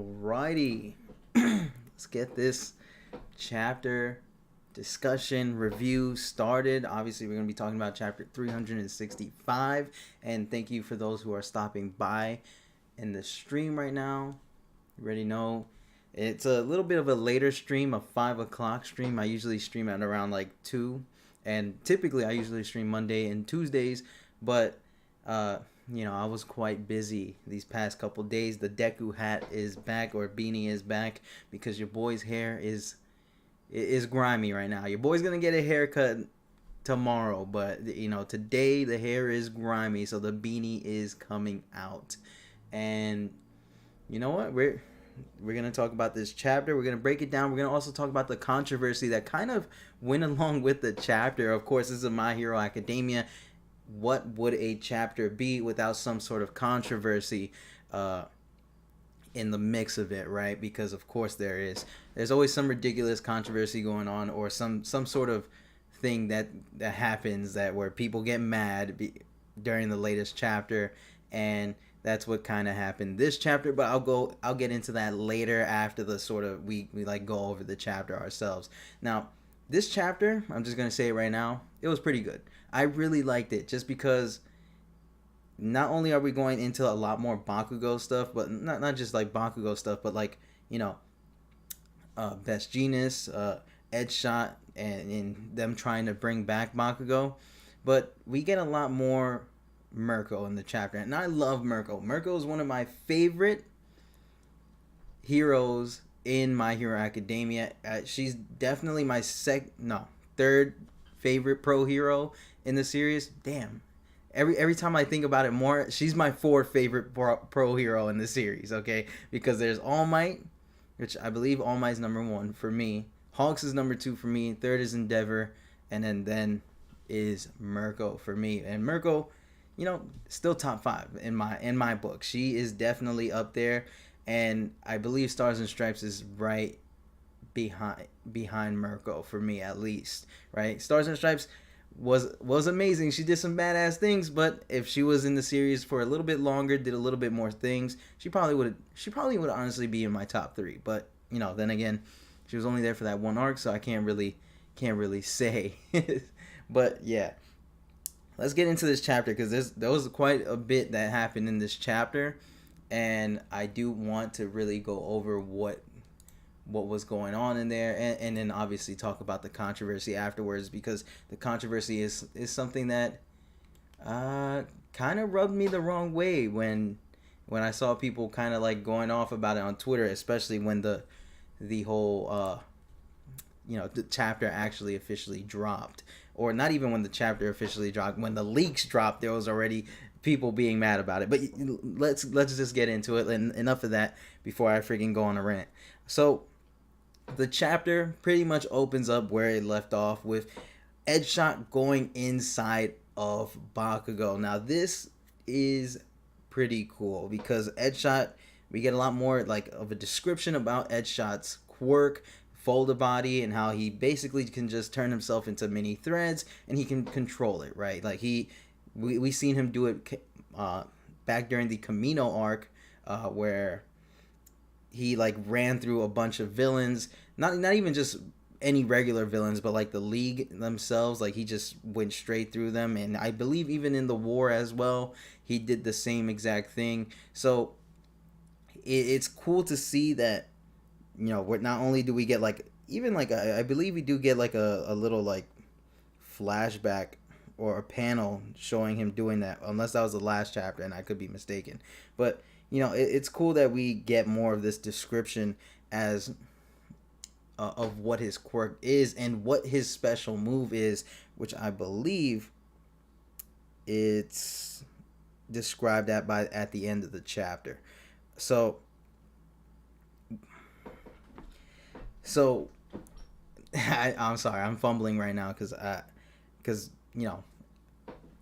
Alrighty, let's get this chapter discussion review started. Obviously, we're going to be talking about chapter 365, and thank you for those who are stopping by in the stream right now. You already know it's a little bit of a later stream, a 5 o'clock stream. I usually stream at around like 2, and typically I usually stream Monday and Tuesdays, but I was quite busy these past couple days. The Deku hat is back, or beanie is back, because your boy's hair is grimy right now. Your boy's gonna get a haircut tomorrow, but today the hair is grimy, so the beanie is coming out. And you know what? We're gonna talk about this chapter. We're gonna break it down. We're gonna also talk about the controversy that kind of went along with the chapter. Of course, this is a My Hero Academia. What would a chapter be without some sort of controversy in the mix of it, right? Because of course there's always some ridiculous controversy going on, or some sort of thing that happens where people get mad during the latest chapter, and that's what kind of happened this chapter. But I'll get into that later after the sort of we like go over the chapter ourselves. Now, this chapter, I'm just gonna say it right now, it was pretty good. I really liked it, just because not only are we going into a lot more Bakugo stuff, but not just like Bakugo stuff, but like, Best Genius, Edge Shot, and them trying to bring back Bakugo. But we get a lot more MIrko in the chapter, and I love MIrko. MIrko is one of my favorite heroes in My Hero Academia. She's definitely my third favorite pro hero in the series. Damn. Every time I think about it more, she's my fourth favorite pro hero in the series, okay? Because there's All Might, which I believe All Might's number 1 for me. Hawks is number 2 for me. Third is Endeavor. And then is MIrko for me. And MIrko, still top 5 in my book. She is definitely up there. And I believe Stars and Stripes is right behind MIrko for me, at least, right? Stars and Stripes was amazing. She did some badass things, but if she was in the series for a little bit longer, did a little bit more things, she probably would honestly be in my top 3. But then again, she was only there for that one arc, so I can't really say. But yeah, let's get into this chapter, because there was quite a bit that happened in this chapter, and I do want to really go over what was going on in there, and then obviously talk about the controversy afterwards, because the controversy is something that kind of rubbed me the wrong way when I saw people kind of like going off about it on Twitter, especially when the whole the chapter actually officially dropped, or not even when the chapter officially dropped, when the leaks dropped, there was already people being mad about it. But let's just get into it, and enough of that before I freaking go on a rant. So the chapter pretty much opens up where it left off, with Edgeshot going inside of Bakugo. Now this is pretty cool, because Edgeshot, we get a lot more like of a description about Edgeshot's quirk, Folder Body, and how he basically can just turn himself into mini threads, and he can control it, right? Like we seen him do it back during the Camino arc, where he like ran through a bunch of villains, not even just any regular villains, but like the League themselves. Like he just went straight through them, and I believe even in the war as well, he did the same exact thing. So it's cool to see that, not only do we get like, even like I believe we do get like a little like flashback or a panel showing him doing that, unless that was the last chapter and I could be mistaken. But it's cool that we get more of this description as of what his quirk is and what his special move is, which I believe it's described at the end of the chapter. So I'm sorry, I'm fumbling right now because a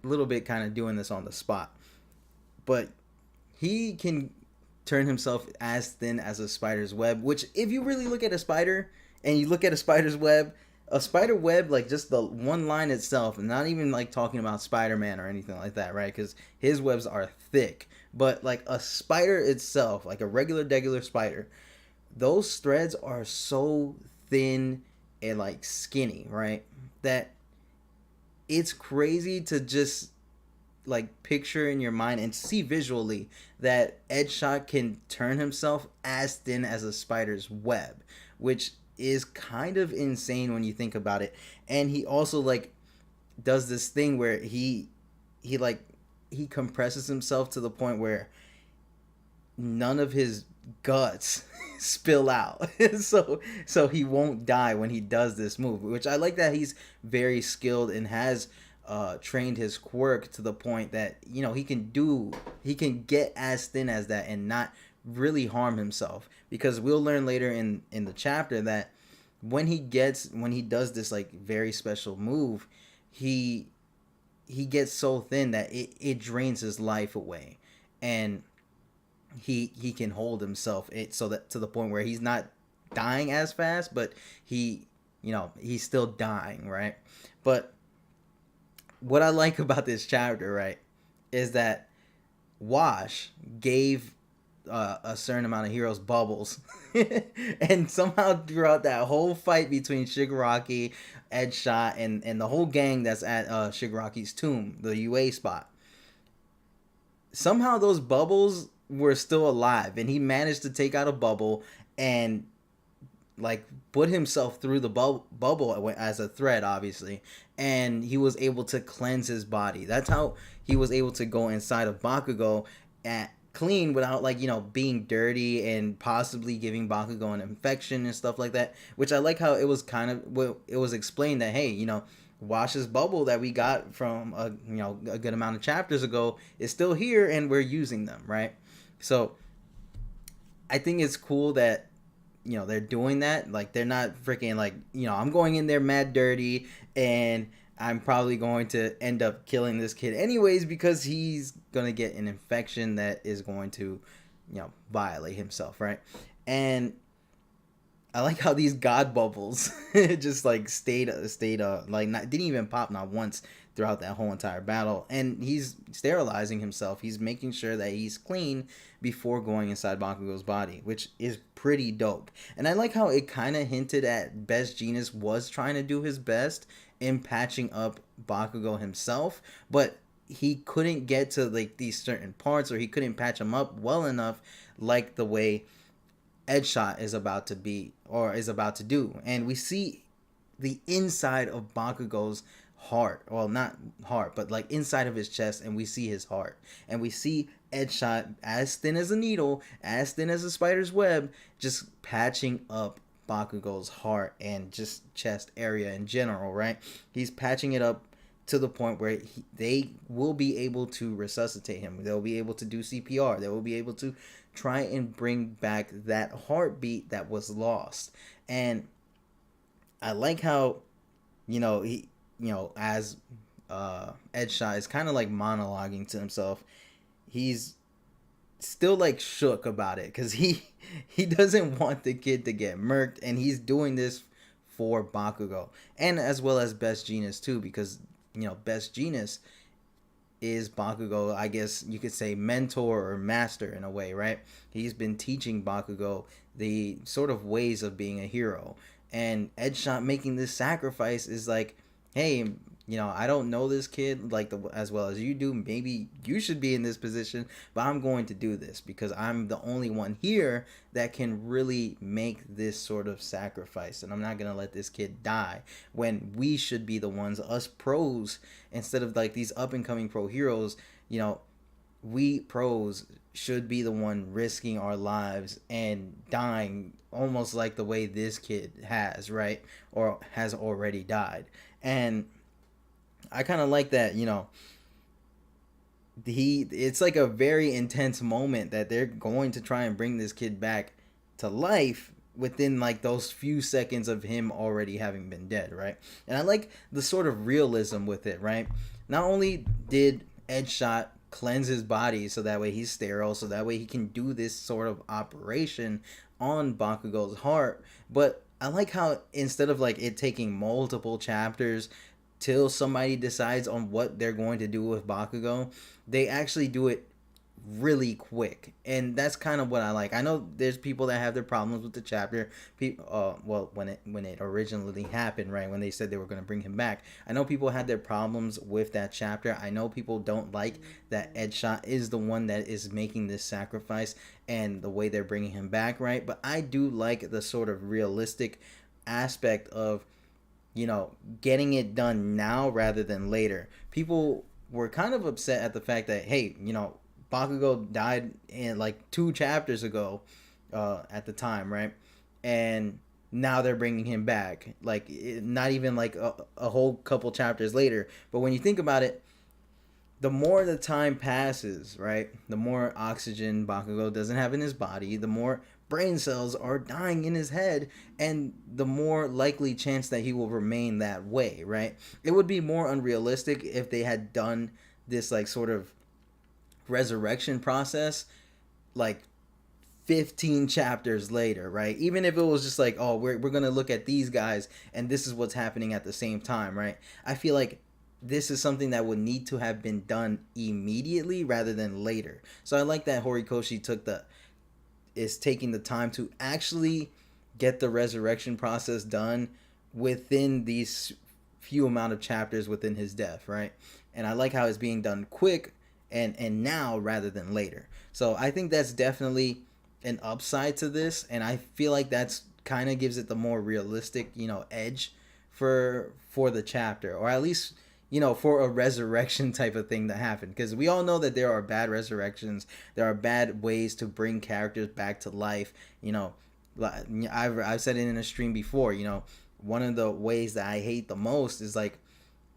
little bit kind of doing this on the spot, but he can turn himself as thin as a spider's web, which if you really look at a spider and you look at a spider web, like just the one line itself, and not even like talking about Spider-Man or anything like that, right? Because his webs are thick, But like a spider itself, like a regular spider, those threads are so thin and like skinny, right? That it's crazy to just like picture in your mind and see visually that Edgeshot can turn himself as thin as a spider's web, which is kind of insane when you think about it. And he also like does this thing where he like he compresses himself to the point where none of his guts spill out. So he won't die when he does this move, which I like that he's very skilled and has trained his quirk to the point that he can get as thin as that and not really harm himself, because we'll learn later in the chapter that when he does this like very special move, he gets so thin that it drains his life away, and he can hold himself so that to the point where he's not dying as fast, but he's still dying, right? But what I like about this chapter, right, is that Wash gave a certain amount of heroes bubbles, and somehow throughout that whole fight between Shigaraki, Edgeshot, and the whole gang that's at Shigaraki's tomb, the UA spot, somehow those bubbles were still alive, and he managed to take out a bubble and like put himself through the bubble as a threat, obviously, and he was able to cleanse his body. That's how he was able to go inside of Bakugo at clean without being dirty and possibly giving Bakugo an infection and stuff like that. Which I like how it was it was explained that, hey, Wash's bubble that we got from a good amount of chapters ago is still here, and we're using them, right? So I think it's cool that they're doing that. Like, they're not freaking like, I'm going in there mad dirty and I'm probably going to end up killing this kid anyways because he's gonna get an infection that is going to violate himself, right? And I like how these god bubbles just like stayed like not didn't even pop not once throughout that whole entire battle. And he's sterilizing himself. He's making sure that he's clean before going inside Bakugo's body, which is pretty dope. And I like how it kind of hinted at Best Jeanist was trying to do his best in patching up Bakugo himself, but he couldn't get to like these certain parts, or he couldn't patch him up well enough like the way Edgeshot is about to do. And we see the inside of Bakugo's heart, well, not heart, but like inside of his chest, and we see his heart, and we see Edgeshot as thin as a needle, as thin as a spider's web, just patching up Bakugo's heart and just chest area in general, right? He's patching it up to the point where they will be able to resuscitate him. They'll be able to do CPR. They will be able to try and bring back that heartbeat that was lost. And I like how, he, as Edgeshot is kind of like monologuing to himself, he's still like shook about it because he doesn't want the kid to get murked, and he's doing this for Bakugo, and as well as Best Jeanist too, because Best Jeanist is Bakugo, I guess you could say, mentor or master in a way, right? He's been teaching Bakugo the sort of ways of being a hero, and Edgeshot making this sacrifice is like, hey, I don't know this kid like as well as you do. Maybe you should be in this position, but I'm going to do this because I'm the only one here that can really make this sort of sacrifice, and I'm not going to let this kid die when we should be the ones, us pros, instead of like these up and coming pro heroes. We pros should be the one risking our lives and dying almost like the way this kid has, right? Or has already died. And I kind of like that, it's like a very intense moment that they're going to try and bring this kid back to life within like those few seconds of him already having been dead, right? And I like the sort of realism with it, right? Not only did Edgeshot cleanse his body so that way he's sterile, so that way he can do this sort of operation on Bakugo's heart, but I like how instead of like it taking multiple chapters till somebody decides on what they're going to do with Bakugo, they actually do it really quick, and that's kind of what I like. I know there's people that have their problems with the chapter. Well, when it originally happened, right, when they said they were going to bring him back, I know people had their problems with that chapter. I know people don't like that Edshot is the one that is making this sacrifice and the way they're bringing him back, right? But I do like the sort of realistic aspect of, getting it done now rather than later. People were kind of upset at the fact that, hey, Bakugo died in like 2 chapters ago, at the time, right? And now they're bringing him back, like not even like a whole couple chapters later. But when you think about it, the more the time passes, right, the more oxygen Bakugo doesn't have in his body, the more brain cells are dying in his head, and the more likely chance that he will remain that way, right? It would be more unrealistic if they had done this like sort of resurrection process like 15 chapters later, right? Even if it was just like, oh, we're going to look at these guys and this is what's happening at the same time, right? I feel like this is something that would need to have been done immediately rather than later. So I like that Horikoshi is taking the time to actually get the resurrection process done within these few amount of chapters within his death, right? And I like how it's being done quick and now rather than later. So I think that's definitely an upside to this, and I feel like that's kind of gives it the more realistic, edge for the chapter, or at least for a resurrection type of thing to happen, because we all know that there are bad resurrections, there are bad ways to bring characters back to life. I've said it in a stream before. One of the ways that I hate the most is like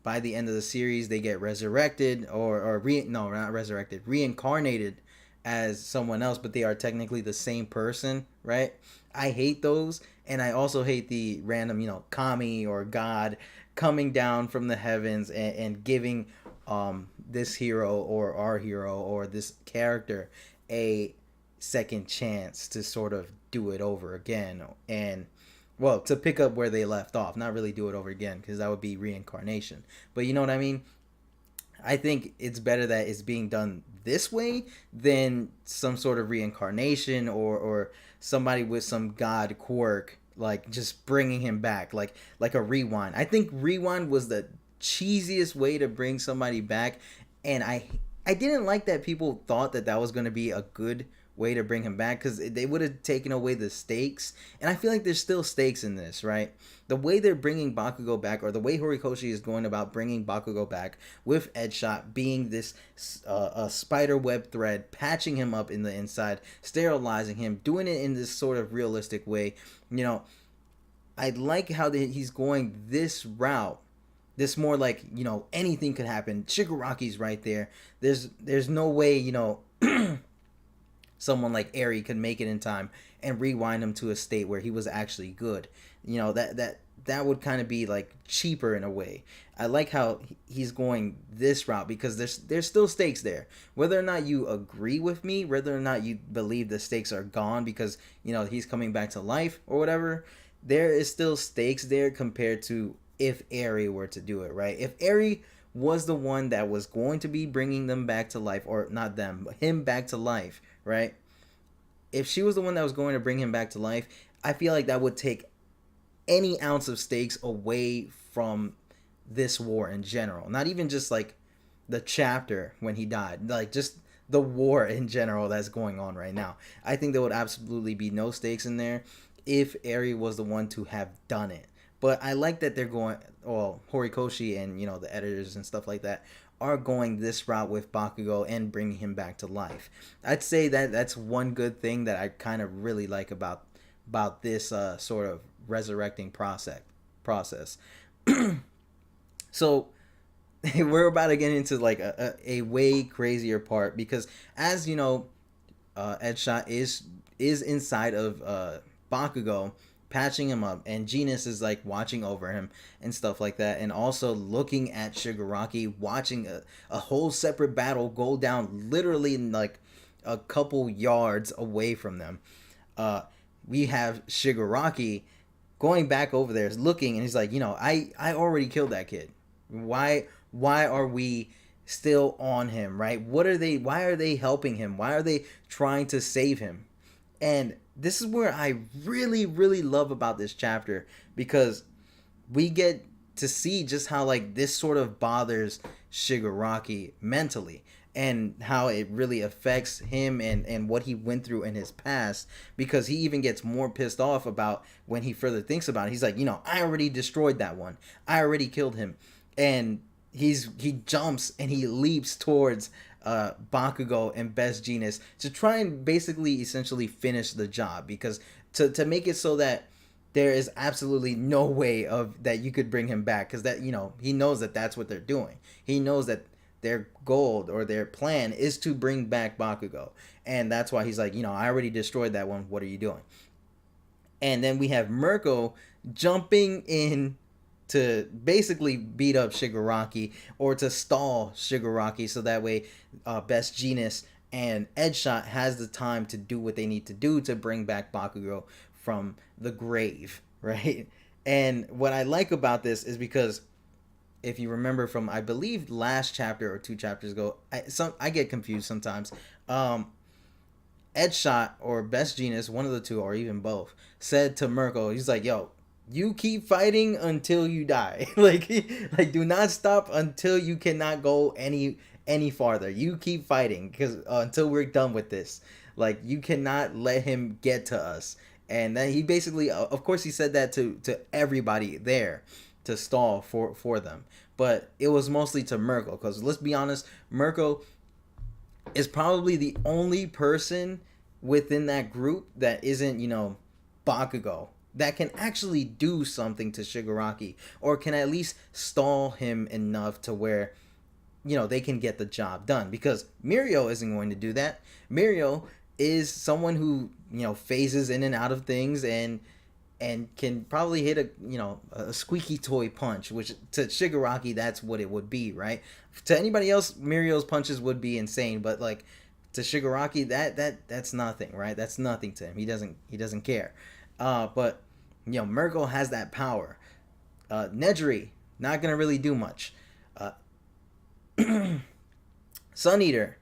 by the end of the series they get resurrected not resurrected, reincarnated as someone else, but they are technically the same person, right? I hate those, and I also hate the random, kami or god coming down from the heavens and giving this hero or our hero or this character a second chance to sort of do it over again, and well, to pick up where they left off, not really do it over again, because that would be reincarnation, but you know what I mean. I think it's better that it's being done this way than some sort of reincarnation or somebody with some god quirk, like just bringing him back like a rewind. I think rewind was the cheesiest way to bring somebody back, and I didn't like that people thought that was going to be a good way to bring him back, because they would have taken away the stakes, and I feel like there's still stakes in this, right? The way they're bringing Bakugo back, or the way Horikoshi is going about bringing Bakugo back with Edshot being this a spider web thread, patching him up in the inside, sterilizing him, doing it in this sort of realistic way. I like how he's going this route. This more like, anything could happen. Shigaraki's right there. There's no way, someone like Eri could make it in time and rewind him to a state where he was actually good. That would kind of be like cheaper in a way. I like how he's going this route, because there's still stakes there. Whether or not you agree with me, whether or not you believe the stakes are gone because he's coming back to life or whatever, there is still stakes there compared to if Eri were to do it, right? If Eri was the one that was going to be bringing them back to life, or not them, but him back to life, right? If she was the one that was going to bring him back to life, I feel like that would take any ounce of stakes away from this war in general. Not even just like the chapter when he died, like just the war in general that's going on right now. I think there would absolutely be no stakes in there if Eri was the one to have done it. But I like that they're going, well, Horikoshi and the editors and stuff like that are going this route with Bakugo and bringing him back to life. I'd say that that's one good thing that I kind of really like about this sort of resurrecting process. So we're about to get into like a way crazier part, because as Edshot is inside of Bakugo, patching him up, and Genus is like watching over him and stuff like that, and also looking at Shigaraki, watching a whole separate battle go down literally in like a couple yards away from them. We have Shigaraki going back over there, looking, and he's like, I already killed that kid. Why are we still on him, right? Why are they helping him? Why are they trying to save him? And this is where I really, really love about this chapter, because we get to see just how like this sort of bothers Shigaraki mentally, and how it really affects him, and what he went through in his past, because he even gets more pissed off about when he further thinks about it. He's like, I already destroyed that one. I already killed him. And he jumps and he leaps towards Bakugo and Best Jeanist to try and basically essentially finish the job, because to make it so that there is absolutely no way of that you could bring him back, because that he knows that that's what they're doing. He knows that their goal or their plan is to bring back Bakugo, and that's why he's like, I already destroyed that one. What are you doing? And then we have Mirko jumping in to basically beat up Shigaraki, or to stall Shigaraki, so that way Best Jeanist and Edgeshot has the time to do what they need to do to bring back Bakugo from the grave, right? And what I like about this is because if you remember from, I believe, last chapter or 2 chapters ago, I get confused sometimes. Edgeshot or Best Jeanist, one of the two, or even both, said to Mirko, he's like, yo, you keep fighting until you die. like do not stop until you cannot go any farther. You keep fighting, because until we're done with this. Like, you cannot let him get to us. And then he basically, of course, he said that to everybody there, to stall for them. But it was mostly to Mirko, because let's be honest, Mirko is probably the only person within that group that isn't, Bakugo, that can actually do something to Shigaraki, or can at least stall him enough to where, they can get the job done. Because Mirio isn't going to do that. Mirio is someone who, phases in and out of things, and can probably hit a squeaky toy punch, which to Shigaraki, that's what it would be, right? To anybody else, Mirio's punches would be insane, but like to Shigaraki, that's nothing, right? That's nothing to him. He doesn't care. But Mirko has that power. Nejiri, not gonna really do much. Sun Eater,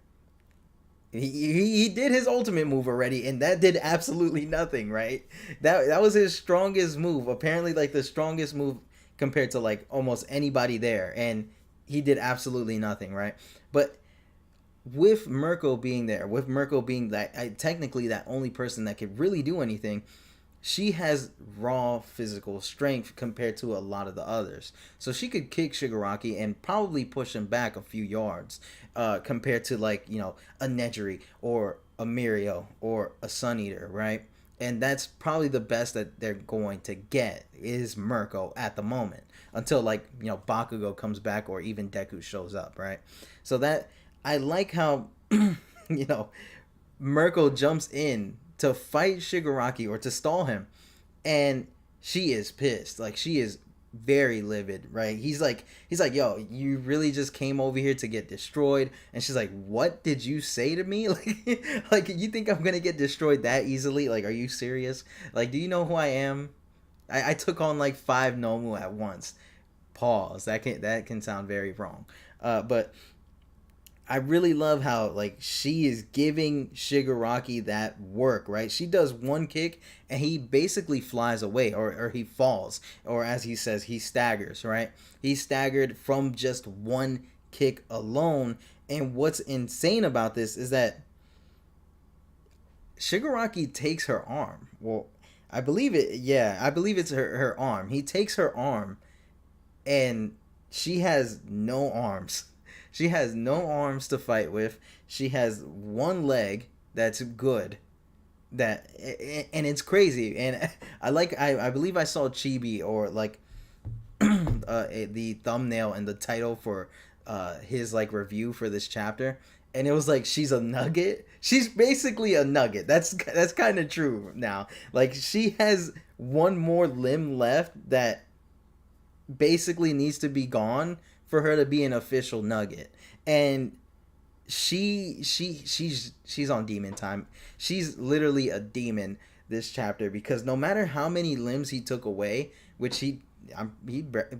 he did his ultimate move already, and that did absolutely nothing, right? That was his strongest move, apparently, like the strongest move compared to like almost anybody there, and he did absolutely nothing, right? But with Mirko being there, with Mirko being that technically that only person that could really do anything, she has raw physical strength compared to a lot of the others. So she could kick Shigaraki and probably push him back a few yards, compared to like, a Nejiri or a Mirio or a Sun Eater, right? And that's probably the best that they're going to get is Mirko at the moment, until like, Bakugo comes back, or even Deku shows up, right? So that, I like how, Mirko jumps in to fight Shigaraki, or to stall him, and she is pissed. Like, she is very livid, right? He's like, yo, you really just came over here to get destroyed? And she's like, what did you say to me? Like you think I'm gonna get destroyed that easily? Like, are you serious? Like, do you know who I am? I took on like 5 Nomu at once. Pause. That can sound very wrong. But I really love how like she is giving Shigaraki that work, right? She does one kick and he basically flies away, or he falls, or as he says, he staggers, right? He staggered from just one kick alone. And what's insane about this is that Shigaraki takes her arm. Well, I believe it. Yeah, I believe it's her arm. He takes her arm, and she has no arms. She has no arms to fight with. She has one leg that's good. And it's crazy. And I believe I saw Chibi, or like the thumbnail and the title for his like review for this chapter, and it was like, she's a nugget. She's basically a nugget. That's kind of true now. Like, she has one more limb left that basically needs to be gone for her to be an official nugget. And she's on demon time. She's literally a demon this chapter, because no matter how many limbs he took away, which he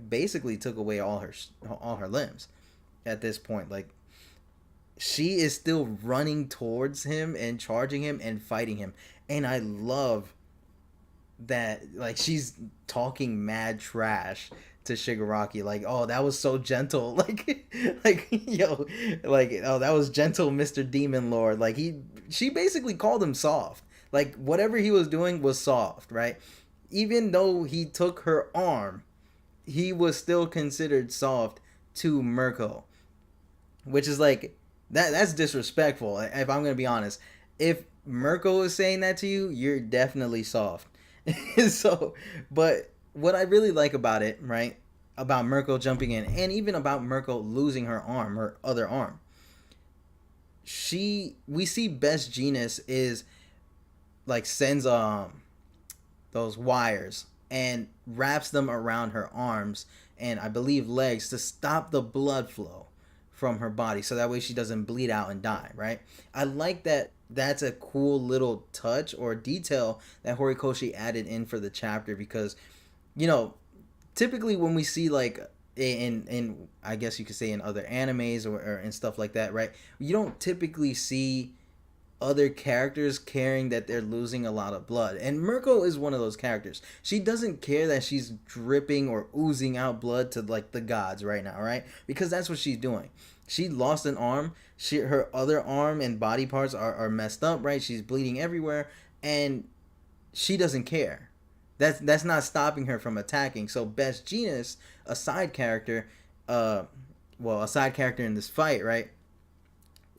basically took away all her limbs at this point. Like, she is still running towards him and charging him and fighting him. And I love that, like, she's talking mad trash to Shigaraki, like, oh, that was so gentle, like, yo, like, oh, that was gentle, Mr. Demon Lord. Like, she basically called him soft. Like, whatever he was doing was soft, right? Even though he took her arm, he was still considered soft to Mirko, which is like, that's disrespectful. If I'm gonna be honest, if Mirko is saying that to you, you're definitely soft. So, but what I really like about it, right, about Mirko jumping in, and even about Mirko losing her arm, her other arm, we see Best Genius is like sends those wires and wraps them around her arms and I believe legs to stop the blood flow from her body, so that way she doesn't bleed out and die, right? I like that. That's a cool little touch or detail that Horikoshi added in for the chapter, because you know, typically when we see like in I guess you could say in other animes or and stuff like that, right? You don't typically see other characters caring that they're losing a lot of blood. And Mirko is one of those characters. She doesn't care that she's dripping or oozing out blood to like the gods right now, right? Because that's what she's doing. She lost an arm. Her other arm and body parts are messed up, right? She's bleeding everywhere and she doesn't care. That's not stopping her from attacking. So Best Genius, a side character, a side character in this fight, right?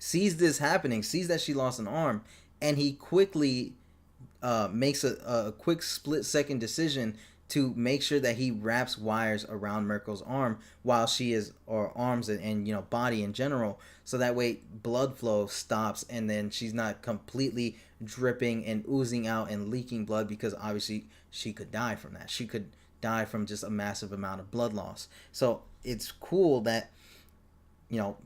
Sees this happening, sees that she lost an arm, and he quickly makes a quick split-second decision to make sure that he wraps wires around Mirko's arm while she is, or arms and you know, body in general, so that way blood flow stops and then she's not completely dripping and oozing out and leaking blood, because obviously she could die from that. She could die from just a massive amount of blood loss. So it's cool that, you know,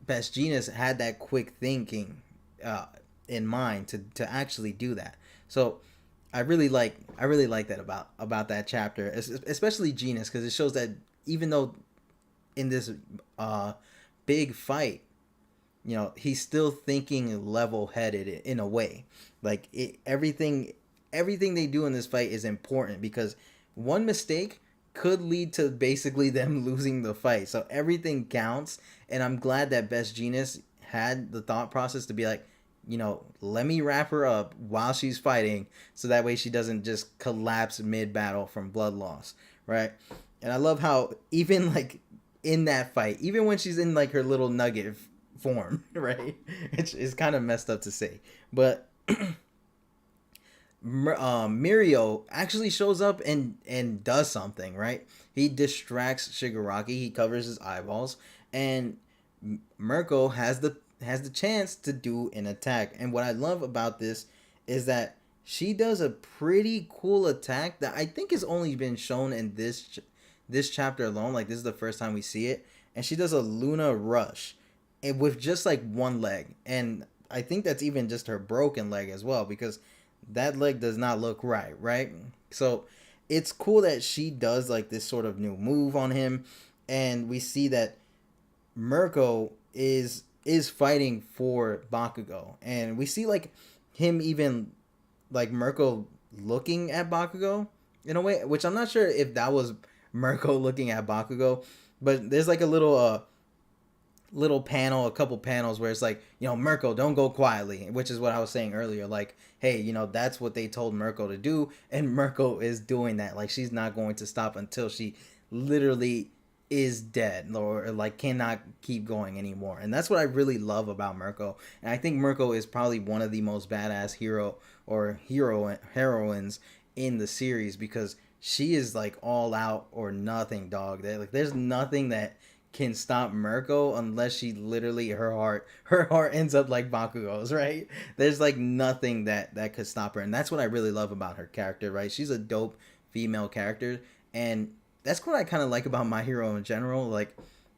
Best Genius had that quick thinking in mind to actually do that. So I really like that about that chapter, especially Genius, because it shows that even though in this big fight, you know, he's still thinking level headed in a way. Like everything they do in this fight is important, because one mistake could lead to basically them losing the fight. So everything counts, and I'm glad that Best Genius had the thought process to be like, you know, let me wrap her up while she's fighting, so that way she doesn't just collapse mid-battle from blood loss, right? And I love how even like in that fight, even when she's in like her little nugget form, right? It's kind of messed up to say, but Mirio actually shows up and does something, right? He distracts Shigaraki, he covers his eyeballs, and Mirko has the chance to do an attack. And what I love about this is that she does a pretty cool attack that I think has only been shown in this chapter alone. Like, this is the first time we see it, and she does a Luna Rush, and with just like one leg, and I think that's even just her broken leg as well, because that leg does not look right? So it's cool that she does like this sort of new move on him, and we see that Mirko is fighting for Bakugo, and we see like him even like Mirko looking at Bakugo in a way, which I'm not sure if that was Mirko looking at Bakugo, but there's like a little panel, a couple panels where it's like, you know, Mirko, don't go quietly, which is what I was saying earlier. Like, hey, you know, that's what they told Mirko to do, and Mirko is doing that. Like, she's not going to stop until she literally is dead, or like cannot keep going anymore. And that's what I really love about Mirko. And I think Mirko is probably one of the most badass heroines in the series, because she is like all out or nothing, dog. There's nothing that can stop Mirko unless she literally her heart ends up like Bakugo's, right? There's like nothing that could stop her, and that's what I really love about her character, right? She's a dope female character, and that's what I kind of like about My Hero in general. Like,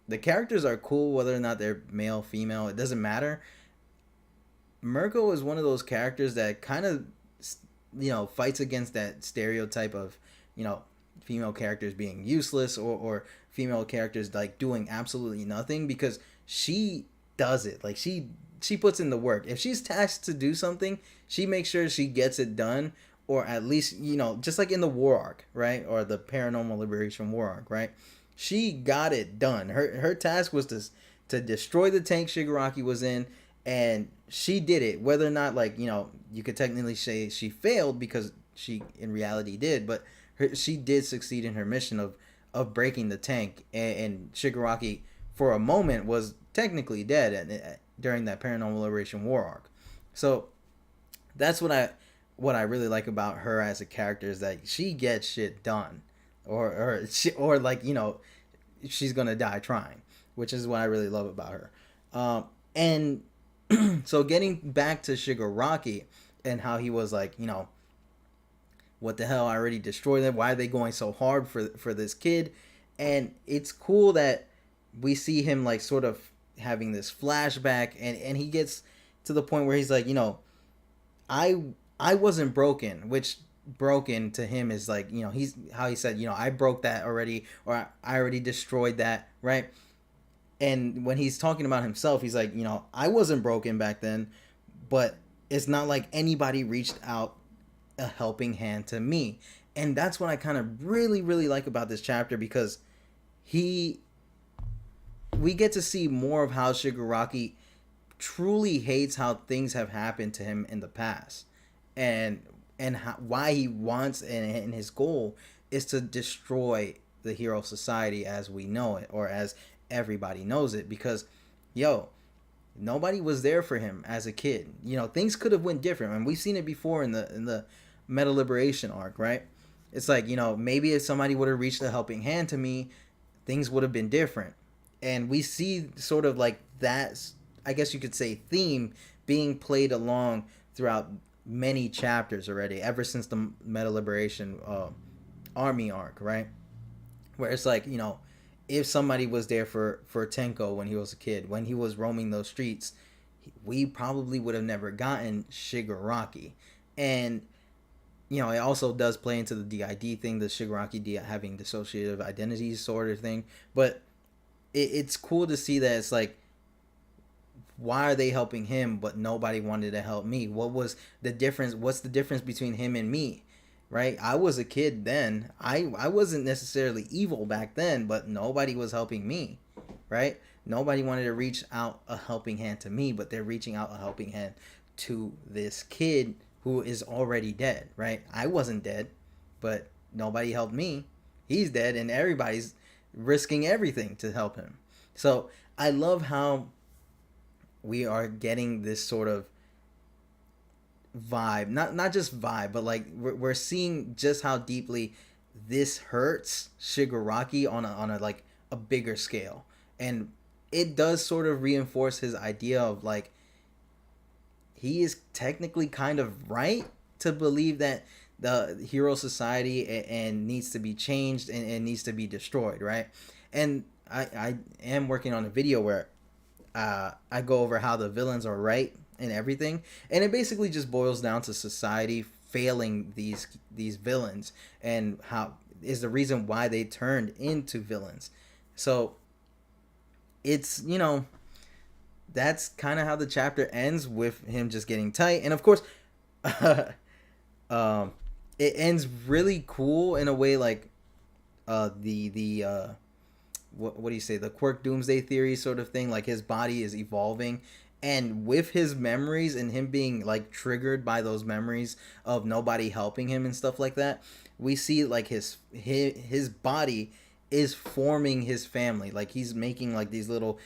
the characters are cool whether or not they're male, female, it doesn't matter. Mirko is one of those characters that kind of, you know, fights against that stereotype of, you know, female characters being useless, or female characters like doing absolutely nothing, because she does it. Like she puts in the work. If she's tasked to do something, she makes sure she gets it done, or at least, just like in the war arc, right? Or the Paranormal Liberation war arc, right? She got it done. Her task was to destroy the tank Shigaraki was in, and she did it. Whether or not, like, you could technically say she failed, because she in reality did, but she did succeed in her mission of breaking the tank, and Shigaraki for a moment was technically dead during that Paranormal Liberation war arc. So that's what I really like about her as a character, is that she gets shit done, or like, she's gonna die trying, which is what I really love about her. And so getting back to Shigaraki and how he was like, what the hell, I already destroyed them, why are they going so hard for this kid? And it's cool that we see him like sort of having this flashback, and he gets to the point where he's like, I wasn't broken, which broken to him is like, he's how he said, I broke that already, or I already destroyed that, right? And when he's talking about himself, he's like, I wasn't broken back then, but it's not like anybody reached out a helping hand to me. And that's what I kind of really, really like about this chapter, because we get to see more of how Shigaraki truly hates how things have happened to him in the past, and why he wants, and his goal is to destroy the Hero Society as we know it, or as everybody knows it, because nobody was there for him as a kid. Things could have went different, and we've seen it before in the Meta Liberation arc, right? It's like, maybe if somebody would have reached a helping hand to me, things would have been different. And we see sort of like that, I guess you could say, theme being played along throughout many chapters already, ever since the Meta Liberation army arc, right? Where it's like, if somebody was there for Tenko when he was a kid, when he was roaming those streets, we probably would have never gotten Shigaraki. And it also does play into the DID thing, the Shigaraki having dissociative identities sort of thing. But it's cool to see that it's like, why are they helping him but nobody wanted to help me? What was the difference? What's the difference between him and me? Right? I was a kid then. I wasn't necessarily evil back then, but nobody was helping me. Right? Nobody wanted to reach out a helping hand to me, but they're reaching out a helping hand to this kid who is already dead, right? I wasn't dead, but nobody helped me. He's dead, and everybody's risking everything to help him. So I love how we are getting this sort of vibe, not just vibe, but like we're seeing just how deeply this hurts Shigaraki on a like a bigger scale. And it does sort of reinforce his idea of like, he is technically kind of right to believe that the Hero Society and needs to be changed and needs to be destroyed, right? And I am working on a video where I go over how the villains are right and everything, and it basically just boils down to society failing these villains, and how is the reason why they turned into villains. So it's, that's kind of how the chapter ends, with him just getting tight. And of course, it ends really cool in a way, like what do you say, the Quirk Doomsday Theory sort of thing. Like, his body is evolving, and with his memories and him being like triggered by those memories of nobody helping him and stuff like that, we see like his body is forming his family. Like, he's making like these little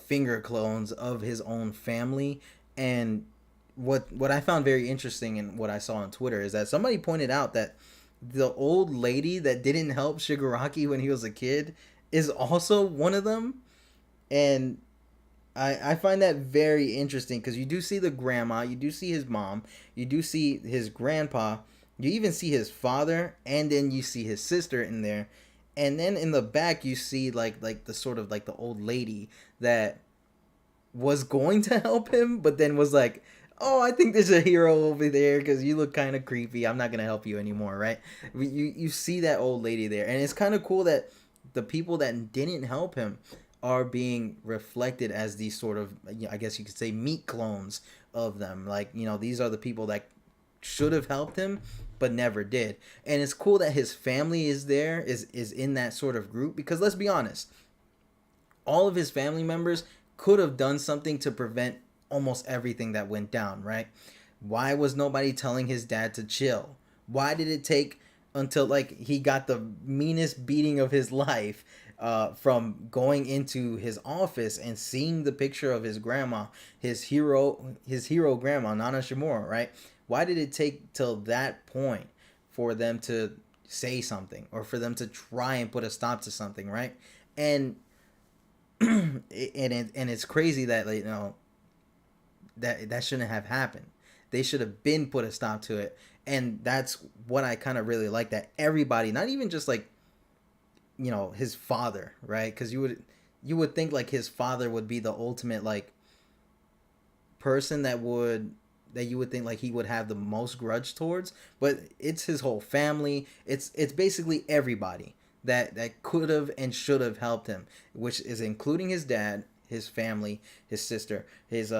finger clones of his own family. And what I found very interesting and what I saw on Twitter is that somebody pointed out that the old lady that didn't help Shigaraki when he was a kid is also one of them. And I find that very interesting, because you do see the grandma, you do see his mom, you do see his grandpa, you even see his father, and then you see his sister in there. And then in the back you see like the sort of like the old lady that was going to help him, but then was like, oh, I think there's a hero over there because you look kind of creepy, I'm not gonna help you anymore, right? You see that old lady there, and it's kind of cool that the people that didn't help him are being reflected as these sort of, I guess you could say, meat clones of them. Like, these are the people that should have helped him but never did. And it's cool that his family is in that sort of group, because let's be honest, all of his family members could have done something to prevent almost everything that went down, right? Why was nobody telling his dad to chill? Why did it take until like he got the meanest beating of his life, from going into his office and seeing the picture of his grandma, his hero grandma, Nana Shimura, right? Why did it take till that point for them to say something, or for them to try and put a stop to something, right? And and it's crazy that, like, that shouldn't have happened. They should have been put a stop to it. And that's what I kind of really like, that everybody, not even just like, his father, right? Because you would think like his father would be the ultimate like person that you would think like he would have the most grudge towards, but it's his whole family. It's basically everybody that could have and should have helped him, which is including his dad, his family, his sister, his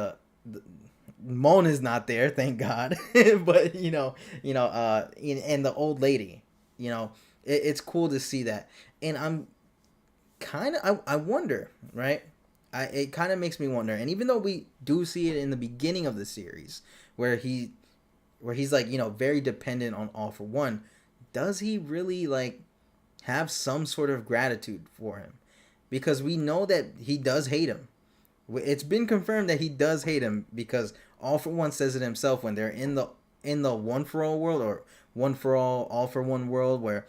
Mon is not there, thank God. But and the old lady, it's cool to see that. And I'm kind of, I wonder, right? It kind of makes me wonder. And even though we do see it in the beginning of the series, where he's like, very dependent on All for One, does he really like have some sort of gratitude for him? Because we know that he does hate him. It's been confirmed that he does hate him, because All for One says it himself when they're in the One for All world, or One for All for One world, where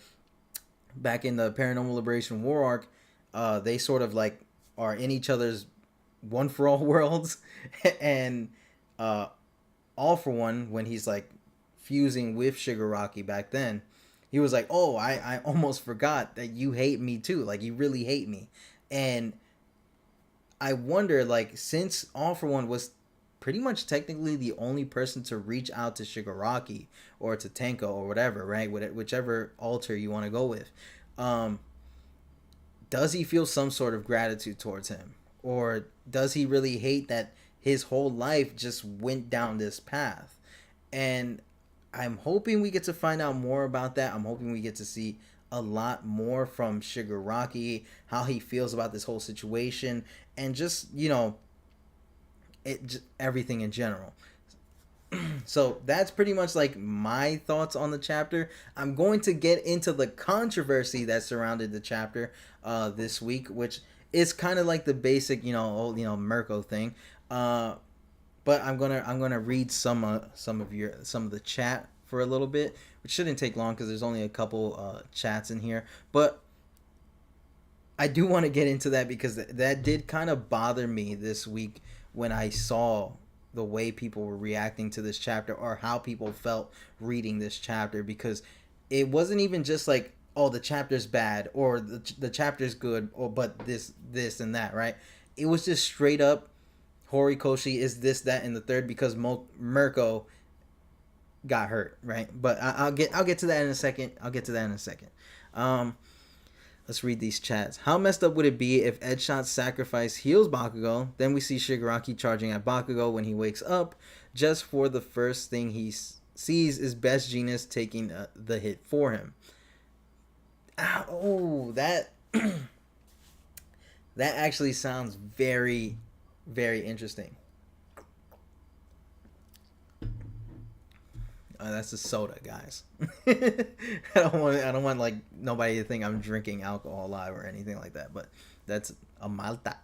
back in the Paranormal Liberation War arc, they sort of like are in each other's One for All worlds. And All for One, when he's like fusing with Shigaraki back then, he was like, oh, I almost forgot that you hate me too, like you really hate me. And I wonder, like, since All for One was pretty much technically the only person to reach out to Shigaraki or to Tenko or whatever, right? Whichever alter you want to go with, does he feel some sort of gratitude towards him? Or does he really hate that his whole life just went down this path? And I'm hoping we get to find out more about that. I'm hoping we get to see a lot more from Shigaraki, how he feels about this whole situation, and just, everything in general. So that's pretty much like my thoughts on the chapter. I'm going to get into the controversy that surrounded the chapter this week, which is kind of like the basic, MIrko thing. But I'm gonna read some of the chat for a little bit, which shouldn't take long because there's only a couple chats in here. But I do want to get into that because that did kind of bother me this week when I saw the way people were reacting to this chapter, or how people felt reading this chapter, because it wasn't even just like, oh, the chapter's bad, or the chapter's good, or but this and that, right? It was just straight up, Horikoshi is this, that, and the third because MIrko got hurt, right? But I'll get to that in a second. Let's read these chats. How messed up would it be if Edshot's sacrifice heals Bakugo, then we see Shigaraki charging at Bakugo when he wakes up, just for the first thing he sees is Best Genius taking the hit for him. Oh, that that actually sounds very, very interesting. That's a soda, guys. I don't want like nobody to think I'm drinking alcohol live or anything like that. But that's a Malta.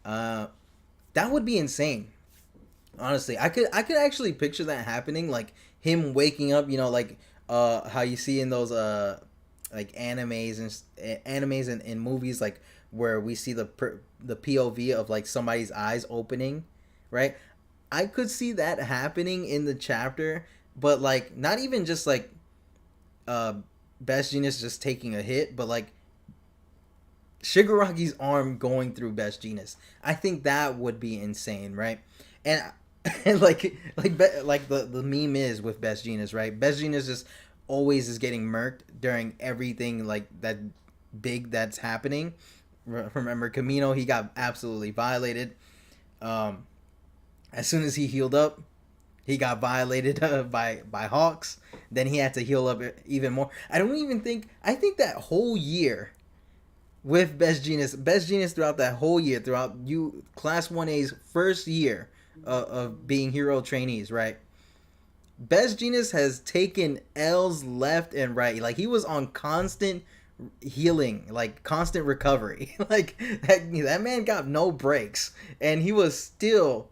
That would be insane. Honestly, I could actually picture that happening, like him waking up. Like how you see in those like animes and movies, like where we see the POV of like somebody's eyes opening, right? I could see that happening in the chapter. But like not even just like Best Genius just taking a hit, but like Shigaraki's arm going through Best Genius. I think that would be insane, right? And like the meme is with Best Genius, right? Best Genius just always is getting murked during everything like that big that's happening. Remember Camino, he got absolutely violated. Um, as soon as he healed up, he got violated by Hawks. Then he had to heal up even more. I don't even think. I think that whole year with Best Genius throughout that whole year, throughout you Class 1A's first year of being hero trainees, right? Best Genius has taken L's left and right. Like he was on constant healing, like constant recovery. Like that man got no breaks, and he was still.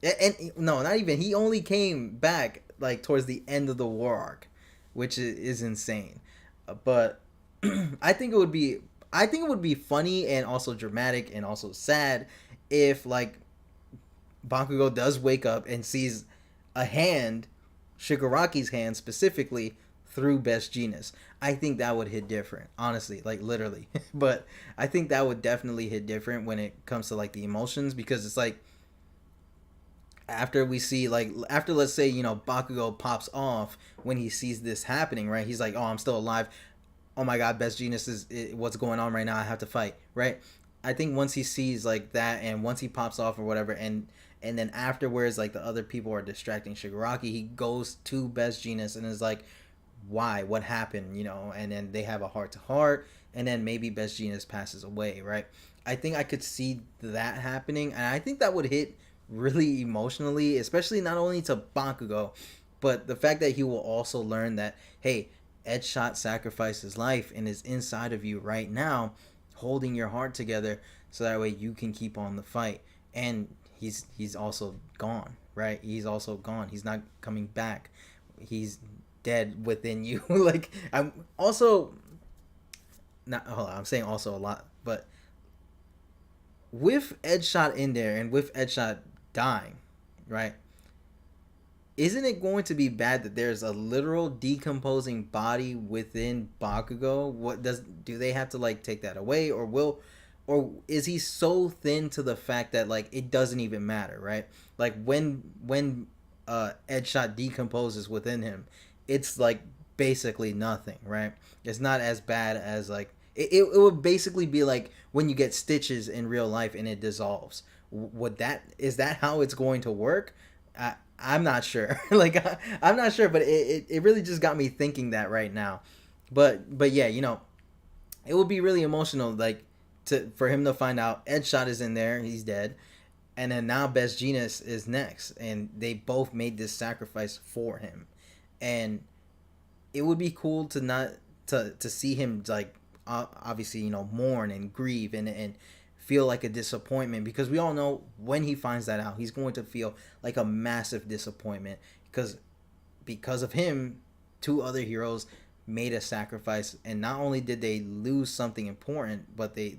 And no, not even. He only came back like towards the end of the war arc, which is insane. But I think it would be. I think it would be funny and also dramatic and also sad if like Bakugo does wake up and sees a hand, Shigaraki's hand specifically, through Best Genius. I think that would hit different, honestly, like literally. But I think that would definitely hit different when it comes to like the emotions, because it's like after we see like after, let's say, Bakugo pops off when he sees this happening, right? He's like, oh, I'm still alive. Oh my god, Best Genius is what's going on right now. I have to fight, right? I think once he sees like that, and once he pops off or whatever, and then afterwards, like the other people are distracting Shigaraki, he goes to Best Genius and is like, why, what happened, and then they have a heart to heart, and then maybe Best Genius passes away, right? I think I could see that happening, and I think that would hit really emotionally, especially not only to Bakugo, but the fact that he will also learn that, hey, Edgeshot sacrificed his life and is inside of you right now, holding your heart together, so that way you can keep on the fight. And he's also gone, right? He's also gone. He's not coming back. He's dead within you. Like, I'm also not. Hold on, I'm saying also a lot, but with Edgeshot in there and with Edgeshot dying, right? Isn't it going to be bad that there's a literal decomposing body within Bakugo? What do they have to like take that away, or is he so thin to the fact that like it doesn't even matter, right? Like when Edgeshot decomposes within him, it's like basically nothing, right? It's not as bad as like it would basically be like when you get stitches in real life and it dissolves. Is that how it's going to work? I'm not sure. Like I'm not sure, but it really just got me thinking that right now. But yeah, it would be really emotional, like for him to find out Edgeshot is in there, he's dead, and then now Best Genius is next, and they both made this sacrifice for him, and it would be cool to not to see him like obviously mourn and grieve and feel like a disappointment, because we all know when he finds that out, he's going to feel like a massive disappointment, because of him, two other heroes made a sacrifice, and not only did they lose something important, but they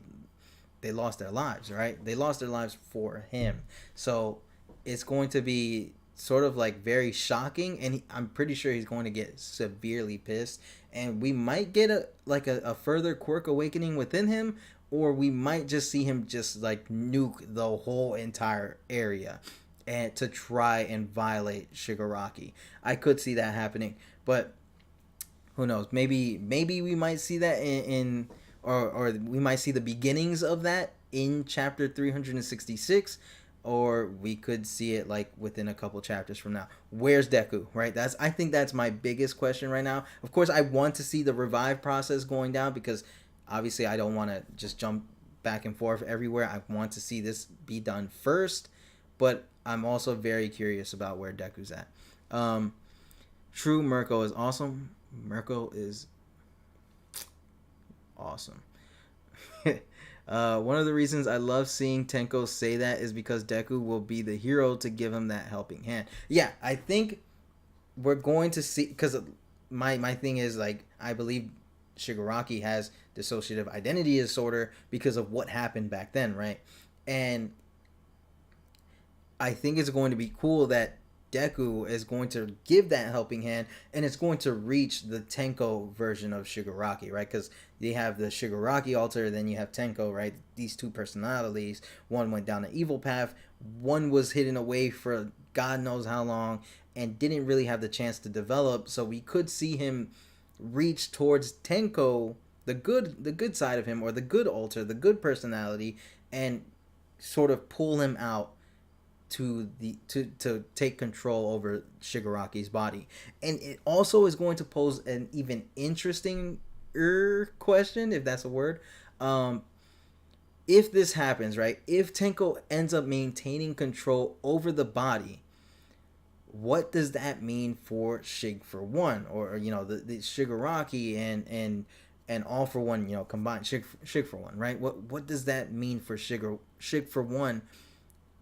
lost their lives, right? They lost their lives for him. So it's going to be sort of like very shocking, and I'm pretty sure he's going to get severely pissed, and we might get a further quirk awakening within him, or we might just see him just like nuke the whole entire area and to try and violate Shigaraki. I could see that happening, but who knows? Maybe we might see that or we might see the beginnings of that in chapter 366, or we could see it like within a couple chapters from now. Where's Deku, right? I think that's my biggest question right now. Of course, I want to see the revive process going down, because obviously I don't want to just jump back and forth everywhere. I want to see this be done first, but I'm also very curious about where Deku's at. True, MIrko is awesome. MIrko is awesome. One of the reasons I love seeing Tenko say that is because Deku will be the hero to give him that helping hand. Yeah, I think we're going to see, because my thing is, like, I believe Shigaraki has dissociative identity disorder because of what happened back then, right? And I think it's going to be cool that Deku is going to give that helping hand, and it's going to reach the Tenko version of Shigaraki, right? Because they have the Shigaraki alter, then you have Tenko, right? These two personalities. One went down the evil path, one was hidden away for God knows how long and didn't really have the chance to develop, so we could see him reach towards Tenko, the good side of him, or the good alter, the good personality, and sort of pull him out to take control over Shigaraki's body. And it also is going to pose an even interesting question, if that's a word. If this happens, right? If Tenko ends up maintaining control over the body, what does that mean for Shig for one, or the Shigaraki and all for one, combined Shig for one, right? What does that mean for Shig for one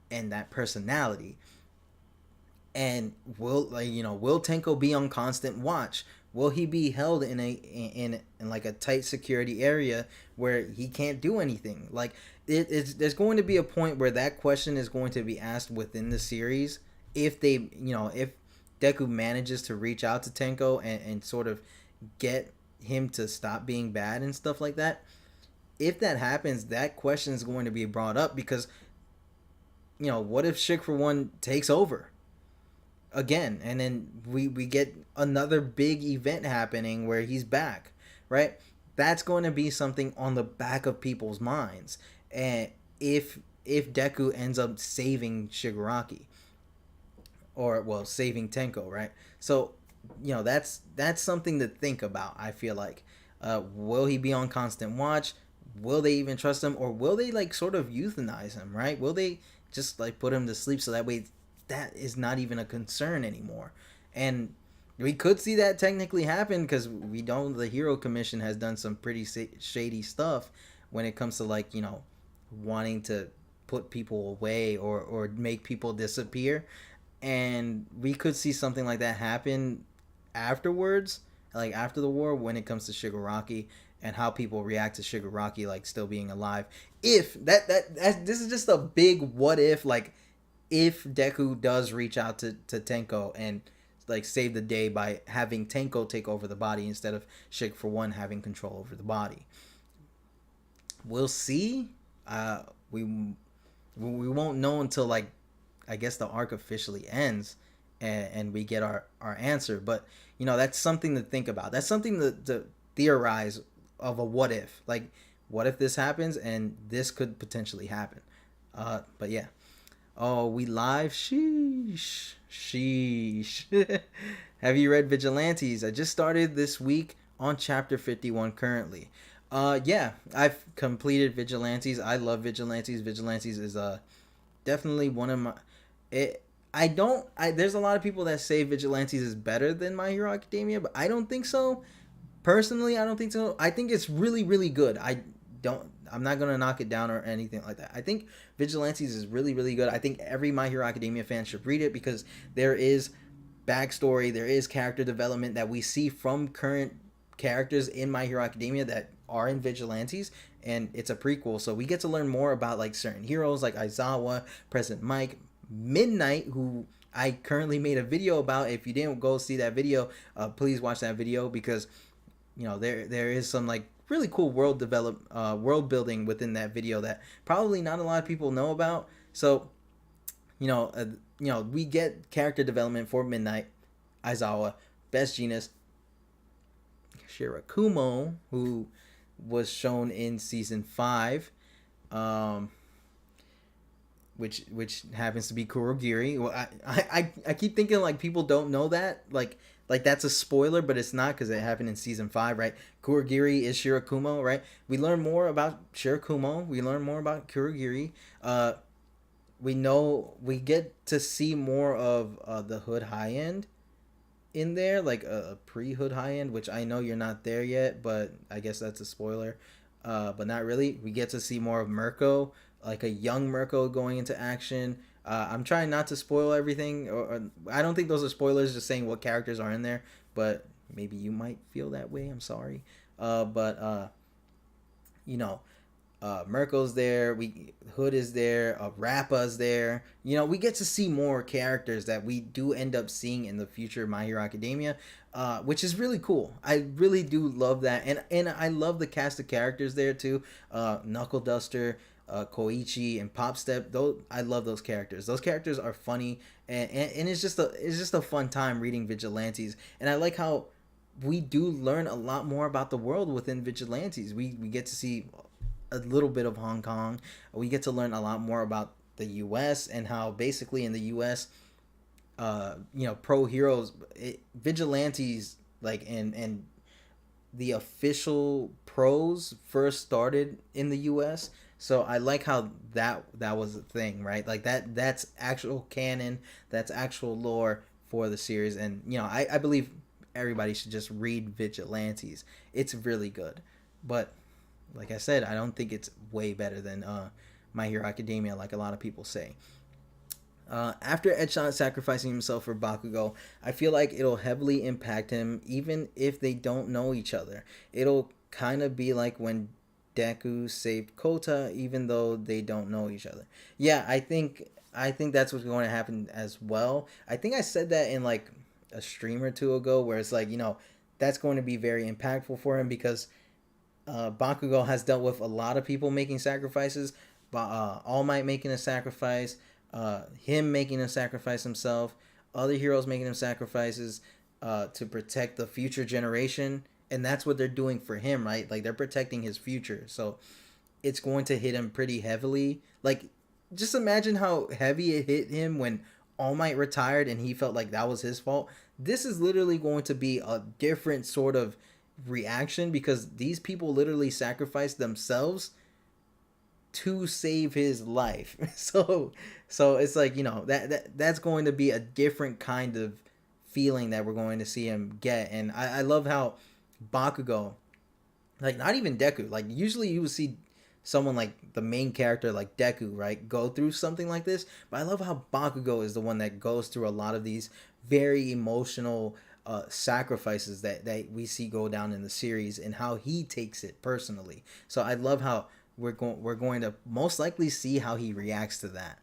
and that personality? And will Tenko be on constant watch? Will he be held in like a tight security area where he can't do anything? Like there's going to be a point where that question is going to be asked within the series, if if Deku manages to reach out to Tenko and sort of get him to stop being bad and stuff like that. If that happens, that question is going to be brought up, because what if Shig for one takes over again, and then we get another big event happening where he's back, right? That's going to be something on the back of people's minds. And if Deku ends up saving Shigaraki, or saving Tenko, right? So that's something to think about. I feel like, will he be on constant watch? Will they even trust him, or will they like sort of euthanize him, right? Will they just like put him to sleep, so that way that is not even a concern anymore? And we could see that technically happen, because we know the Hero Commission has done some pretty shady stuff when it comes to like wanting to put people away or make people disappear. And we could see something like that happen afterwards, like after the war, when it comes to Shigaraki and how people react to Shigaraki like still being alive. If this is just a big what if, like if Deku does reach out to Tenko and like save the day by having Tenko take over the body instead of Shig for one having control over the body. We'll see. We won't know until like, I guess, the arc officially ends and we get our answer. But that's something to think about. That's something to theorize of a what if. Like, what if this happens and this could potentially happen? But yeah. Oh, we live? Sheesh. Have you read Vigilantes? I just started this week on chapter 51 currently. Yeah, I've completed Vigilantes. I love Vigilantes. Vigilantes is definitely one of my... there's a lot of people that say Vigilantes is better than My Hero Academia, but I don't think so. Personally, I don't think so. I think it's really, really good. I'm not going to knock it down or anything like that. I think Vigilantes is really, really good. I think every My Hero Academia fan should read it, because there is backstory, there is character development that we see from current characters in My Hero Academia that are in Vigilantes, and it's a prequel, so we get to learn more about like certain heroes like Aizawa, President Mike, Midnight, who I currently made a video about. If you didn't go see that video, please watch that video, because there is some like really cool world building within that video that probably not a lot of people know about. So we get character development for Midnight, Aizawa, Best Jeanist, Shirakumo, who was shown in season 5, which happens to be Kurogiri. Well, I keep thinking like people don't know that, like that's a spoiler, but it's not, because it happened in season 5, right? Kurogiri is Shirakumo, right? We learn more about Shirakumo. We learn more about Kurogiri. We get to see more of the Hood High End in there, like a pre-Hood High End, which I know you're not there yet, but I guess that's a spoiler. But not really. We get to see more of MIrko, like a young MIrko going into action. I'm trying not to spoil everything, or I don't think those are spoilers, just saying what characters are in there, but maybe you might feel that way. I'm sorry. Mirko's there, Hood is there, Rappa's there. We get to see more characters that we do end up seeing in the future My Hero Academia, which is really cool. I really do love that, and I love the cast of characters there too. Knuckle Duster, Koichi, and Pop Step. I love those characters. Those characters are funny, and it's just a fun time reading Vigilantes. And I like how we do learn a lot more about the world within vigilantes. We get to see a little bit of Hong Kong. We get to learn a lot more about the U.S. and how basically in the U.S., pro heroes, vigilantes, like and the official pros first started in the U.S. So I like how that was a thing, right? Like that's actual canon, that's actual lore for the series, and I believe everybody should just read Vigilantes. It's really good, but like I said, I don't think it's way better than My Hero Academia, like a lot of people say. After Edshot sacrificing himself for Bakugo, I feel like it'll heavily impact him even if they don't know each other. It'll kind of be like when Deku saved Kota even though they don't know each other. Yeah, I think that's what's going to happen as well. I think I said that in like a stream or two ago where it's like, that's going to be very impactful for him because Bakugo has dealt with a lot of people making sacrifices, All Might making a sacrifice, him making a sacrifice himself, other heroes making him sacrifices to protect the future generation, and that's what they're doing for him, right? Like they're protecting his future, so it's going to hit him pretty heavily. Like, just imagine how heavy it hit him when All Might retired and he felt like that was his fault. This is literally going to be a different sort of reaction because these people literally sacrificed themselves to save his life. So it's like, that's going to be a different kind of feeling that we're going to see him get. And I love how Bakugo, like not even Deku, like usually you would see someone like the main character like Deku, right, go through something like this, but I love how Bakugo is the one that goes through a lot of these very emotional sacrifices that we see go down in the series and how he takes it personally. So I love how we're going to most likely see how he reacts to that.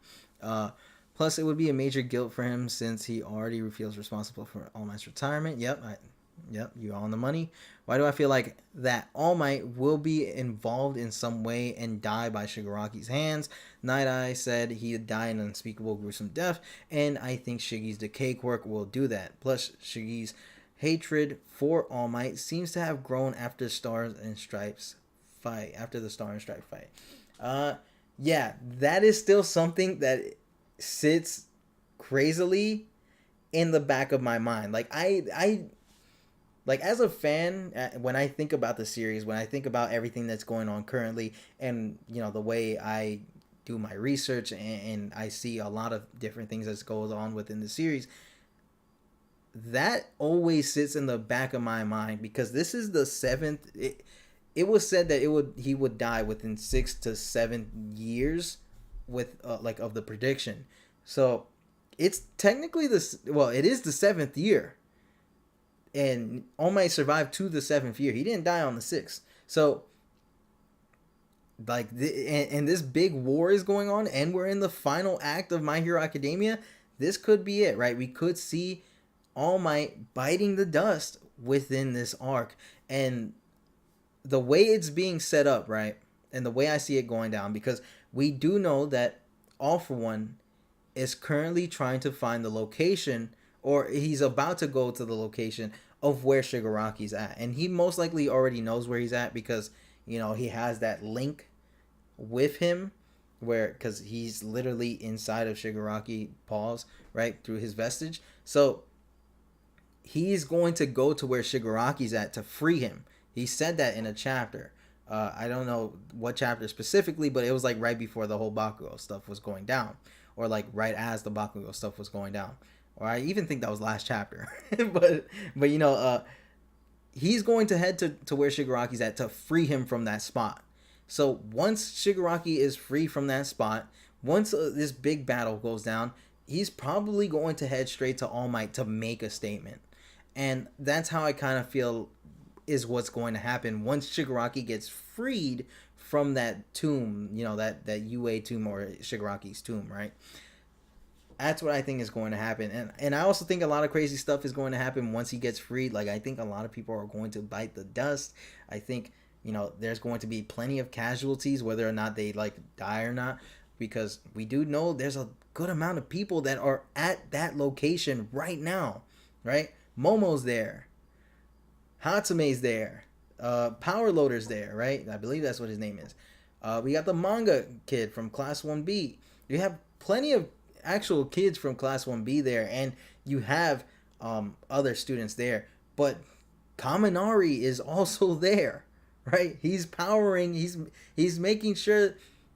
Plus, it would be a major guilt for him since he already feels responsible for All Might's retirement. Yep, you on the money. Why do I feel like that All Might will be involved in some way and die by Shigaraki's hands? Night Eye said he'd die an unspeakable gruesome death, and I think Shiggy's decay quirk will do that. Plus, Shiggy's hatred for All Might seems to have grown after Stars and Stripes fight. After the Star and Stripe fight. Yeah, that is still something that sits crazily in the back of my mind. Like I like as a fan, when I think about the series, when I think about everything that's going on currently, and the way I do my research and I see a lot of different things that goes on within the series, that always sits in the back of my mind because this is the seventh. It was said that he would die within 6 to 7 years with like of the prediction. So it's technically it is the 7th year. And All Might survived to the 7th year. He didn't die on the 6th. So like and this big war is going on and we're in the final act of My Hero Academia. This could be it, right? We could see All Might biting the dust within this arc. And the way it's being set up, right? And the way I see it going down, because we do know that All For One is currently trying to find the location, or he's about to go to the location of where Shigaraki's at. And he most likely already knows where he's at because, he has that link with him because he's literally inside of Shigaraki paws, right? Through his vestige. So he's going to go to where Shigaraki's at to free him. He said that in a chapter. I don't know what chapter specifically, but it was like right before the whole Bakugo stuff was going down. Or like right as the Bakugo stuff was going down. Or I even think that was last chapter. but he's going to head to where Shigaraki's at to free him from that spot. So once Shigaraki is free from that spot, once this big battle goes down, he's probably going to head straight to All Might to make a statement. And that's how I kind of feel is what's going to happen once Shigaraki gets freed from that tomb, that UA tomb or Shigaraki's tomb, right? That's what I think is going to happen. And I also think a lot of crazy stuff is going to happen once he gets freed. Like, I think a lot of people are going to bite the dust. I think, there's going to be plenty of casualties, whether or not they, die or not. Because we do know there's a good amount of people that are at that location right now, right? Momo's there. Hatsume's there. Power Loader's there, right? I believe that's what his name is. We got the manga kid from Class 1B. You have plenty of actual kids from Class 1B there, and you have other students there. But Kaminari is also there, right? He's powering. He's making sure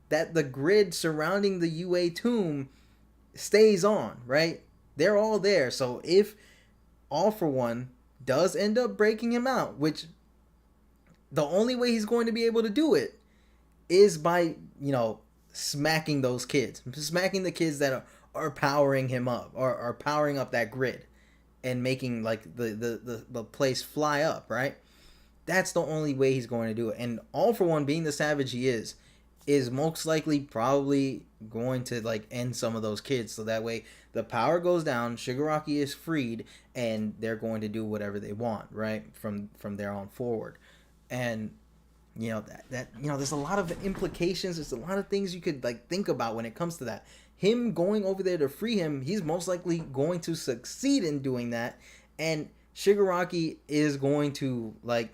that the grid surrounding the UA tomb stays on, right? They're all there. So if All for One does end up breaking him out, which the only way he's going to be able to do it is by, smacking those kids, smacking the kids that are powering him up, or are powering up that grid and making like the place fly up, right? That's the only way he's going to do it. And All for One, being the savage he is most likely probably going to like end some of those kids, so that way the power goes down, Shigaraki is freed, and they're going to do whatever they want, right, from there on forward. And that there's a lot of implications, there's a lot of things you could like think about when it comes to that. Him going over there to free him, he's most likely going to succeed in doing that, and Shigaraki is going to like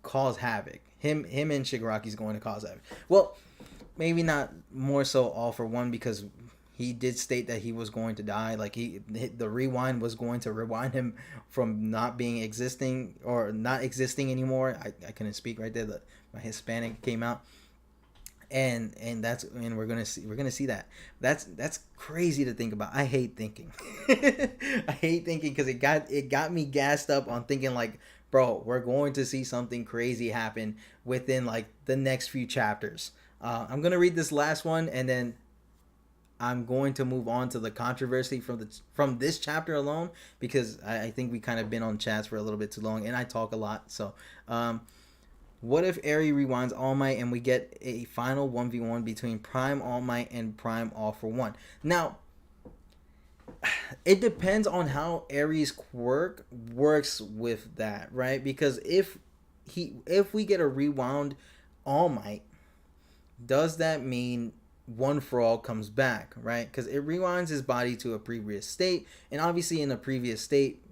cause havoc. Him and Shigaraki's going to cause havoc. Well, maybe not more so All for One, because he did state that he was going to die. Like the rewind was going to rewind him from not being existing, or not existing anymore. I couldn't speak right there. My Hispanic came out, and we're gonna see that. That's crazy to think about. I hate thinking. I hate thinking because it got me gassed up on thinking like, bro, we're going to see something crazy happen within like the next few chapters. I'm gonna read this last one, and then I'm going to move on to the controversy from this chapter alone, because I think we kind of been on chats for a little bit too long, and I talk a lot. So, what if Eri rewinds All Might and we get a final 1v1 between Prime All Might and Prime All for One? Now, it depends on how Eri's quirk works with that, right? Because if we get a rewound All Might, does that mean One for All comes back, right? Because it rewinds his body to a previous state, and obviously in the previous state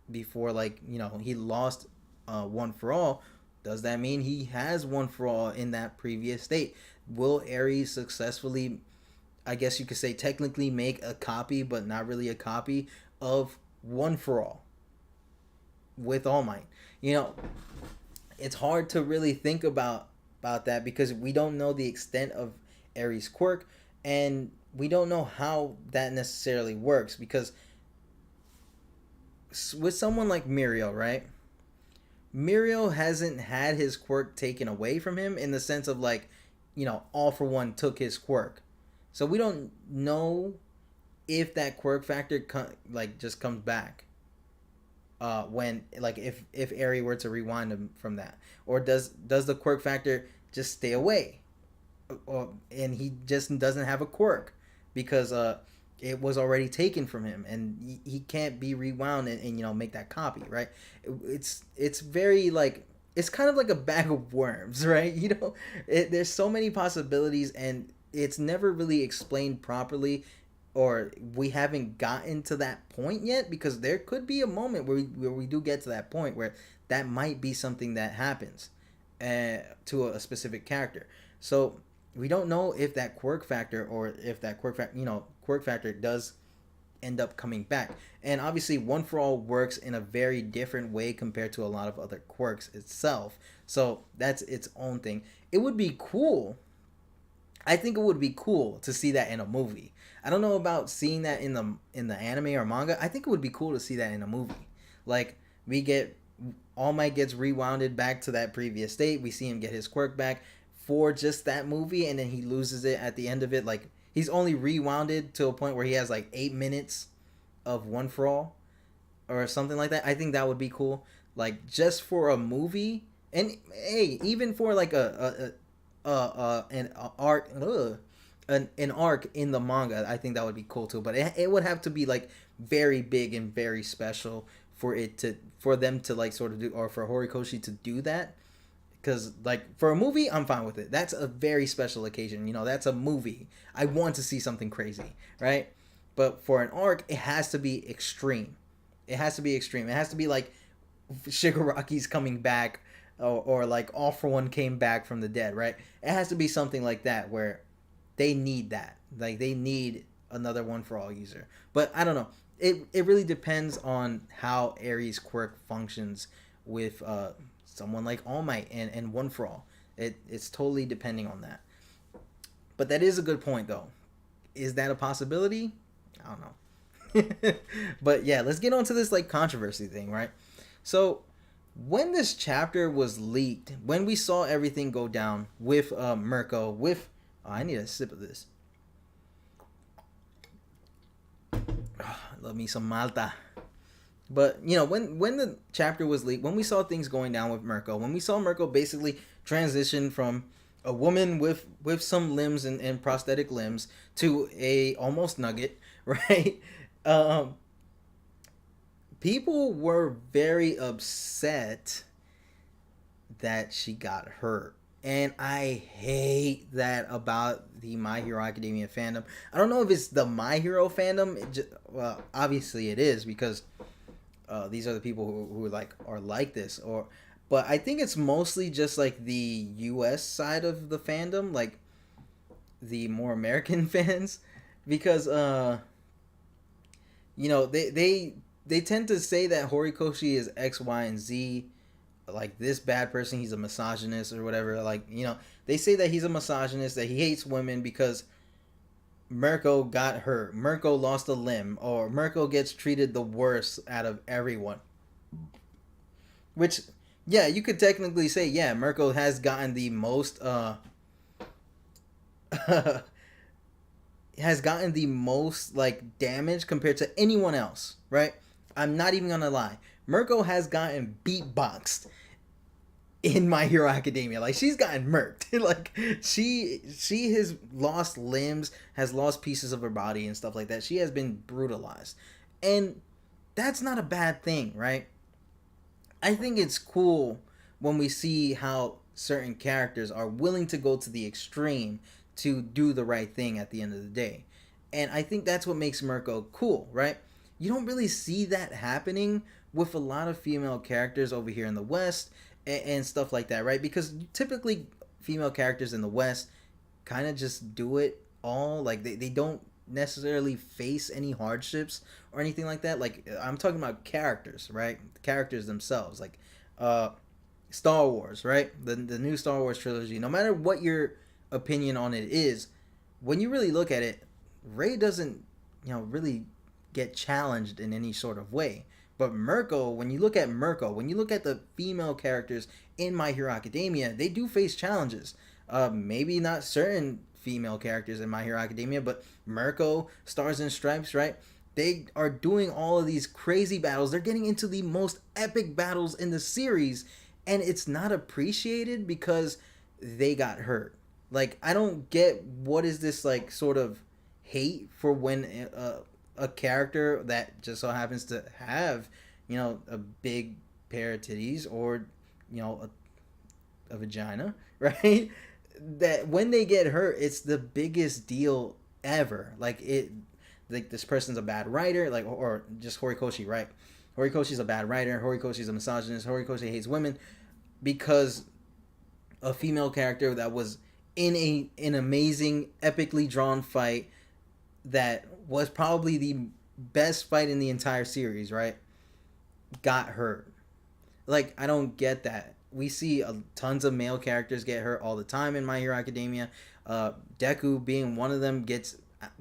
before, like, he lost One for All, does that mean he has One for All in that previous state? Will Ares successfully, I guess you could say, technically make a copy, but not really a copy of One for All with All Might? It's hard to really think about that, because we don't know the extent of Ares' quirk, and we don't know how that necessarily works, because with someone like Mirio, right? Mirio hasn't had his quirk taken away from him, in the sense of like, All for One took his quirk. So we don't know if that quirk factor just comes back when, like, if Eri were to rewind him from that, or does the quirk factor just stay away, and he just doesn't have a quirk because it was already taken from him, and he can't be rewound and make that copy, right? It's very like, it's kind of like a bag of worms, right? There's so many possibilities, and it's never really explained properly, or we haven't gotten to that point yet, because there could be a moment where we do get to that point where that might be something that happens to a specific character. So we don't know if that quirk factor, or if that quirk factor does end up coming back. And obviously One for All works in a very different way compared to a lot of other quirks itself, so that's its own thing. It would be cool, I think it would be cool to see that in a movie. I don't know about seeing that in the anime or manga. I think it would be cool to see that in a movie. Like, we get All Might gets rewounded back to that previous state. We see him get his quirk back for just that movie, and then he loses it at the end of it. Like, he's only rewounded to a point where he has like 8 minutes of One for All or something like that. I think that would be cool. Like, just for a movie, and hey, even for like an arc in the manga, I think that would be cool too. But it would have to be like very big and very special for them to like sort of do, or for Horikoshi to do that. Because like, for a movie, I'm fine with it. That's a very special occasion. That's a movie. I want to see something crazy, right? But for an arc, it has to be extreme. It has to be extreme. It has to be like Shigaraki's coming back, or like All for One came back from the dead, right? It has to be something like that where they need that. Like they need another One for All user. But I don't know. It really depends on how Aries quirk functions with someone like All Might and One for All. It's totally depending on that. But that is a good point though. Is that a possibility? I don't know. But yeah, let's get on to this like controversy thing, right? So when this chapter was leaked, when we saw everything go down with MIrko, with I need a sip of this. Love me some Malta. But you know, when the chapter was leaked, when we saw things going down with MIrko, when we saw MIrko basically transition from a woman with some limbs and prosthetic limbs to a almost nugget, right? Um, People were very upset that she got hurt. And I hate that about the My Hero Academia fandom. I don't know if it's the My Hero fandom. Well, obviously it is because these are the people who like are like this. But I think it's mostly just like the U.S. side of the fandom, like the more American fans, because you know they tend to say that Horikoshi is X, Y, and Z, like this bad person, he's a misogynist or whatever. Like, you know, they say that he's a misogynist, that he hates women because MIrko got hurt, MIrko lost a limb, or MIrko gets treated the worst out of everyone. Which, yeah, you could technically say, yeah, MIrko has gotten the most has gotten the most like damage compared to anyone else, right? I'm not even gonna lie. MIrko has gotten beatboxed in My Hero Academia. Like she's gotten murked. Like she has lost limbs, has lost pieces of her body and stuff like that. She has been brutalized. And that's not a bad thing, right? I think it's cool when we see how certain characters are willing to go to the extreme to do the right thing at the end of the day. And I think that's what makes MIrko cool, right? You don't really see that happening with a lot of female characters over here in the West and stuff like that, right? Because typically female characters in the West kind of just do it all. Like they don't necessarily face any hardships or anything like that. Like I'm talking about characters, right? The characters themselves. Like Star Wars, right? The new Star Wars trilogy. No matter what your opinion on it is, when you really look at it, Rey doesn't, you know, really get challenged in any sort of way. But MIrko, when you look at MIrko, when you look at the female characters in My Hero Academia, they do face challenges. Maybe not certain female characters in My Hero Academia, but MIrko, Stars and Stripes, right? They are doing all of these crazy battles. They're getting into the most epic battles in the series, and it's not appreciated because they got hurt. Like, I don't get what is this, like, sort of hate for when a character that just so happens to have, you know, a big pair of titties or, you know, a vagina, right? That when they get hurt, it's the biggest deal ever. Like this person's a bad writer, like, or just Horikoshi, right? Horikoshi's a bad writer. Horikoshi's a misogynist. Horikoshi hates women because a female character that was in an amazing, epically drawn fight that was probably the best fight in the entire series, right? Got hurt. Like, I don't get that. We see tons of male characters get hurt all the time in My Hero Academia. Deku being one of them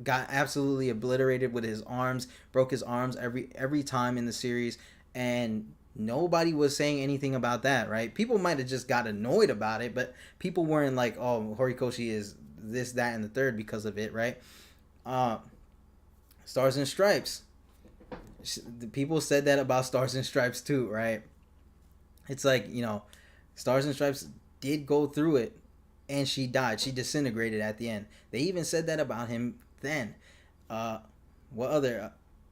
got absolutely obliterated with his arms, broke his arms every time in the series, and nobody was saying anything about that, right? People might have just got annoyed about it, but people weren't like, oh, Horikoshi is this, that, and the third because of it, right? Stars and Stripes. The people said that about Stars and Stripes too, right? It's like, you know, Stars and Stripes did go through it, and she died. She disintegrated at the end. They even said that about him then. What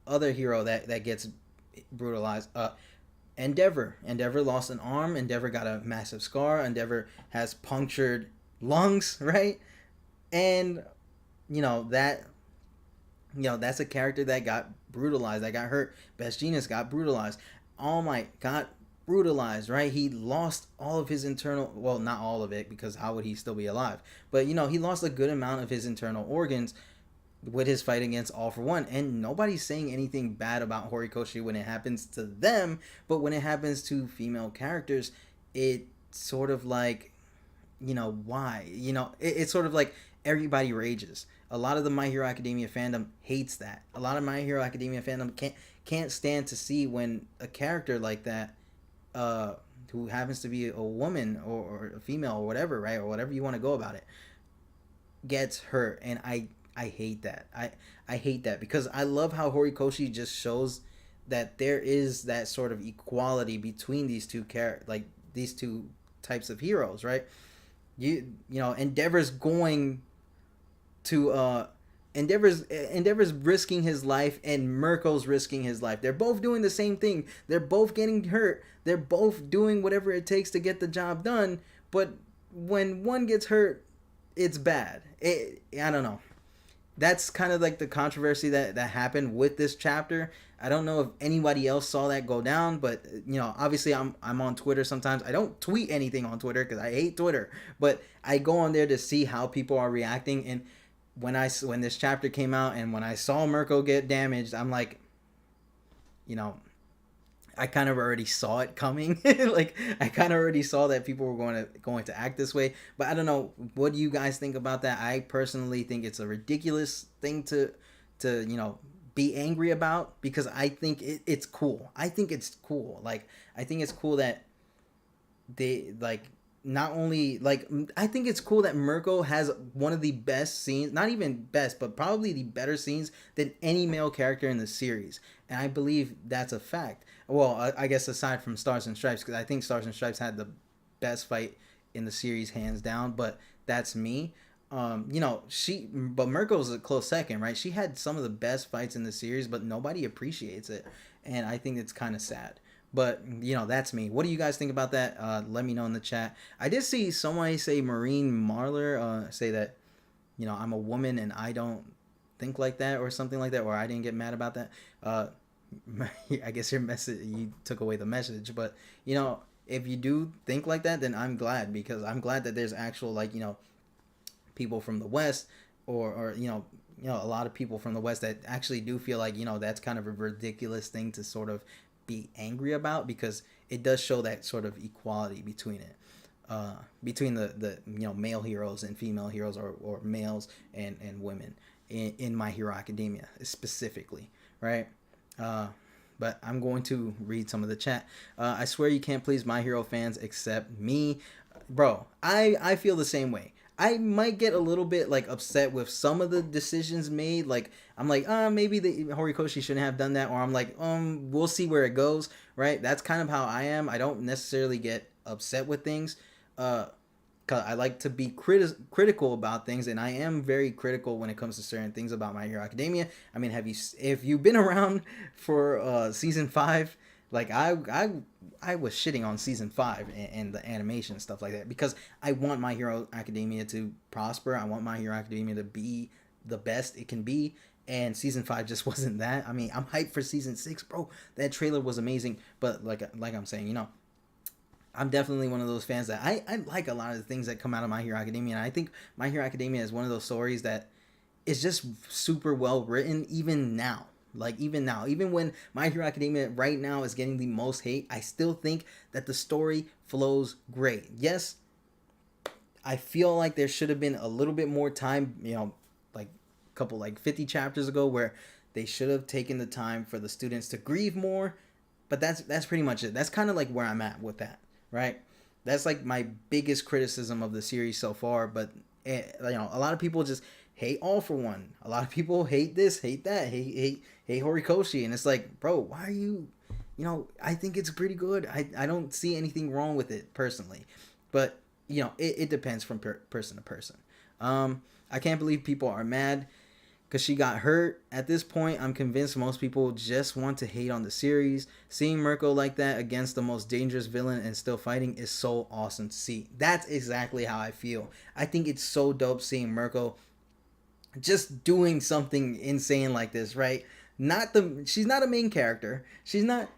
other hero that gets brutalized? Endeavor. Endeavor lost an arm. Endeavor got a massive scar. Endeavor has punctured lungs, right? And that's a character that got brutalized, that got hurt. Best Genius got brutalized. All Might got brutalized, right? He lost all of his internal, well, not all of it, because how would he still be alive? But he lost a good amount of his internal organs with his fight against All For One. And nobody's saying anything bad about Horikoshi when it happens to them, but when it happens to female characters, it sort of like, why? It's sort of like everybody rages. A lot of the My Hero Academia fandom hates that. A lot of My Hero Academia fandom can't stand to see when a character like that, who happens to be a woman or a female or whatever, right, or whatever you want to go about it, gets hurt. And I hate that. I hate that because I love how Horikoshi just shows that there is that sort of equality between these two these two types of heroes, right? Endeavor's going to Endeavor's risking his life and Mirko's risking his life. They're both doing the same thing. They're both getting hurt. They're both doing whatever it takes to get the job done. But when one gets hurt, it's bad. I don't know. That's kind of like the controversy that happened with this chapter. I don't know if anybody else saw that go down, but obviously I'm on Twitter sometimes. I don't tweet anything on Twitter because I hate Twitter, but I go on there to see how people are reacting. And when this chapter came out and when I saw Mirko get damaged, I'm like, I kind of already saw it coming. Like I kind of already saw that people were going to act this way. But I don't know. What do you guys think about that? I personally think it's a ridiculous thing to be angry about because I think it's cool. I think it's cool. Like I think it's cool that they not only I think it's cool that Mirko has one of the best scenes, not even best, but probably the better scenes than any male character in the series. And I believe that's a fact. Well, I guess aside from Stars and Stripes, because I think Stars and Stripes had the best fight in the series hands down, but that's me. But Mirko's a close second, right? She had some of the best fights in the series, but nobody appreciates it. And I think it's kind of sad. But, that's me. What do you guys think about that? Let me know in the chat. I did see someone say, Maureen Marler, say that, I'm a woman and I don't think like that or something like that, or I didn't get mad about that. I guess your message, you took away the message. But, if you do think like that, then I'm glad, because I'm glad that there's actual, people from the West or a lot of people from the West that actually do feel like, that's kind of a ridiculous thing to sort of be angry about, because it does show that sort of equality between it, between the male heroes and female heroes, or males and women in My Hero Academia specifically, right? But I'm going to read some of the chat. I swear you can't please My Hero fans except me. Bro, I feel the same way. I might get a little bit upset with some of the decisions made. I'm like, maybe the Horikoshi shouldn't have done that, or I'm like, we'll see where it goes, right? That's kind of how I am. I don't necessarily get upset with things, cause I like to be critical about things, and I am very critical when it comes to certain things about My Hero Academia. I mean, if you've been around for season 5, I was shitting on season 5 and the animation and stuff like that, because I want My Hero Academia to prosper. I want My Hero Academia to be the best it can be, and season 5 just wasn't that. I mean, I'm hyped for season 6, bro. That trailer was amazing, but like I'm saying, I'm definitely one of those fans that I like a lot of the things that come out of My Hero Academia, and I think My Hero Academia is one of those stories that is just super well written, even now. Even when My Hero Academia right now is getting the most hate, I still think that the story flows great. Yes, I feel like there should have been a little bit more time, a couple 50 chapters ago, where they should have taken the time for the students to grieve more. But that's pretty much it. That's kind of where I'm at with that, right? That's my biggest criticism of the series so far. But a lot of people just hate All For One. A lot of people hate this, hate that, hate Horikoshi, and it's bro, why are you? I think it's pretty good. I don't see anything wrong with it personally, but it depends from person to person. I can't believe people are mad because she got hurt. At this point, I'm convinced most people just want to hate on the series. Seeing Mirko like that against the most dangerous villain and still fighting is so awesome to see. That's exactly how I feel. I think it's so dope seeing Mirko just doing something insane like this, right? She's not a main character. She's not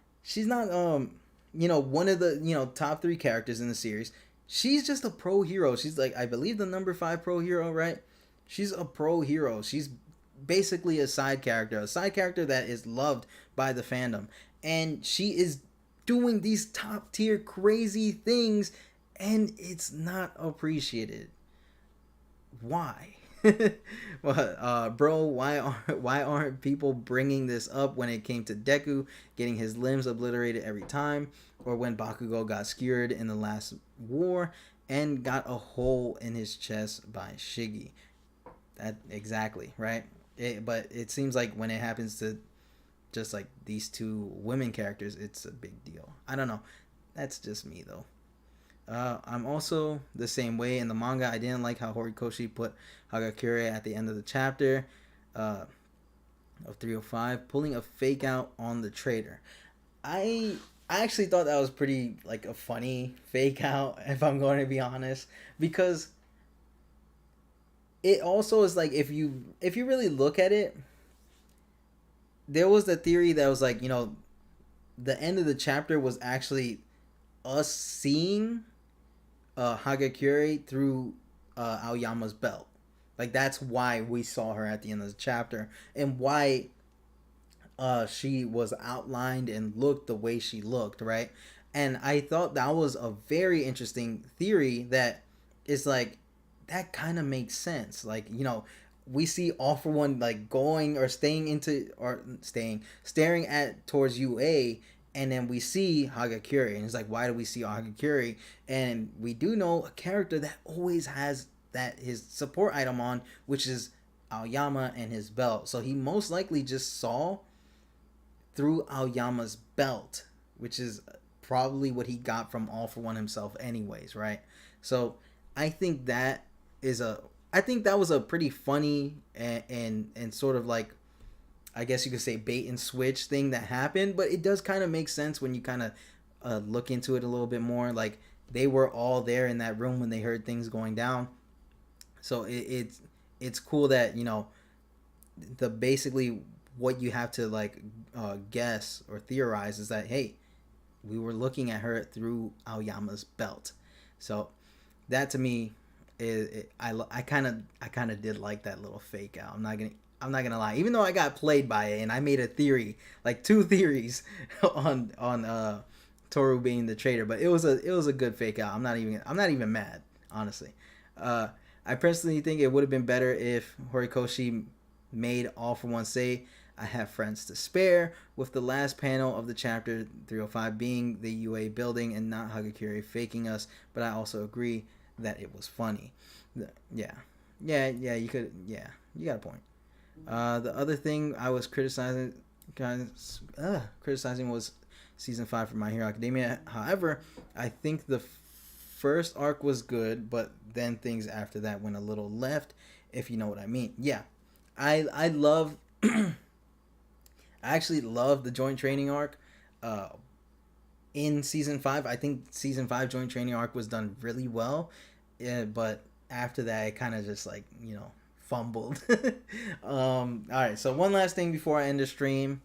one of the top three characters in the series. She's just a pro hero. She's like, I believe, the number 5 pro hero, right? She's a pro hero. She's basically a side character that is loved by the fandom, and she is doing these top tier crazy things, and it's not appreciated. Why? Well, bro, why aren't people bringing this up when it came to Deku getting his limbs obliterated every time, or when Bakugo got skewered in the last war and got a hole in his chest by Shiggy? That exactly right. But it seems like when it happens to just like these two women characters, it's a big deal. I don't know. That's just me though. I'm also the same way in the manga. I didn't like how Horikoshi put Hagakure at the end of the chapter uh, of 305, pulling a fake out on the trader. I I actually thought that was pretty like a funny fake out, if I'm going to be honest, because it also is like if you really look at it, there was the theory that was like the end of the chapter was actually us seeing Hagakure through Aoyama's belt. Like that's why we saw her at the end of the chapter, and why she was outlined and looked the way she looked, right? And I thought that was a very interesting theory that is like that kind of makes sense. Like, we see All For One like going or staying into or staying staring at towards UA, and then we see Hagakure, and it's like, why do we see Hagakure? And we do know a character that always has that his support item on, which is Aoyama and his belt. So he most likely just saw through Aoyama's belt, which is probably what he got from All For One himself anyways, right? So I think that I think that was a pretty funny and sort of like, I guess you could say, bait and switch thing that happened, but it does kind of make sense when you kind of look into it a little bit more. Like, they were all there in that room when they heard things going down, so it's cool that the basically what you have to like guess or theorize is that, hey, we were looking at her through Aoyama's belt. So that to me I kind of did like that little fake out. I'm not gonna lie. Even though I got played by it and I made a theory, like two theories on Toru being the traitor, but it was a good fake out. I'm not even mad, honestly. I personally think it would have been better if Horikoshi made All For One say, "I have friends to spare," with the last panel of the chapter 305 being the UA building and not Hagakure faking us. But I also agree that it was funny. Yeah, you could. Yeah, you got a point. The other thing I was criticizing was season 5 for My Hero Academia. However, I think the first arc was good, but then things after that went a little left, if you know what I mean. Yeah, I love. I actually love the joint training arc. In season 5, I think season 5 joint training arc was done really well. Yeah, but after that, it kind of just like fumbled. All right, so one last thing before I end the stream.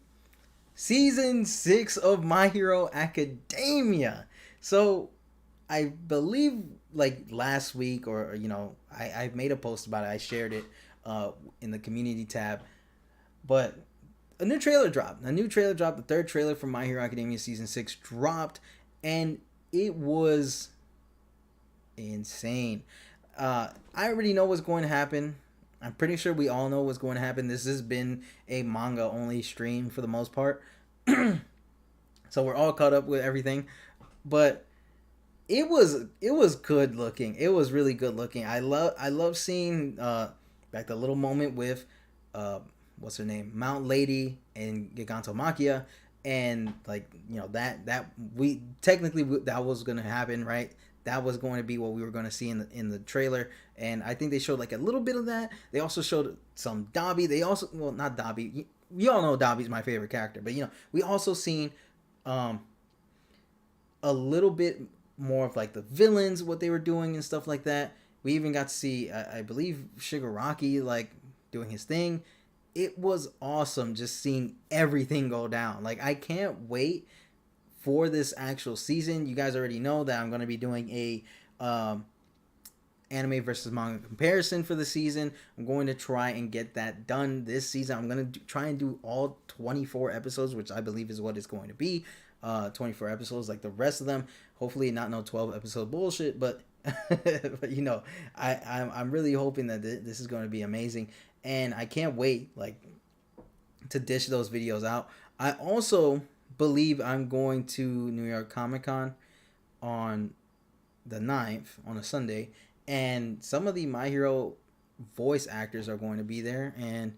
Season 6 of My Hero Academia. So I believe like last week, or I made a post about it. I shared it in the community tab. But a new trailer dropped. The third trailer for My Hero Academia season 6 dropped, and it was insane. I already know what's going to happen. I'm pretty sure we all know what's going to happen. This has been a manga only stream for the most part. So we're all caught up with everything. But it was good looking. It was really good looking. I love seeing like the little moment with what's her name? Mount Lady and Gigantomachia, and like that we technically that was going to happen, right? That was going to be what we were going to see in the trailer, and I think they showed like a little bit of that. They also showed some Dabi. They also, well, not Dabi. We all know Dabi's my favorite character, but we also seen a little bit more of like the villains, what they were doing and stuff like that. We even got to see, I believe, Shigaraki like doing his thing. It was awesome just seeing everything go down. Like, I can't wait for this actual season. You guys already know that I'm going to be doing a anime versus manga comparison for the season. I'm going to try and get that done this season. I'm going to try and do all 24 episodes, which I believe is what it's going to be. 24 episodes like the rest of them. Hopefully not no 12 episode bullshit, but but you know, I'm really hoping that this is going to be amazing, and I can't wait like to dish those videos out. I also believe I'm going to New York Comic Con on the 9th on a Sunday, and some of the My Hero voice actors are going to be there, and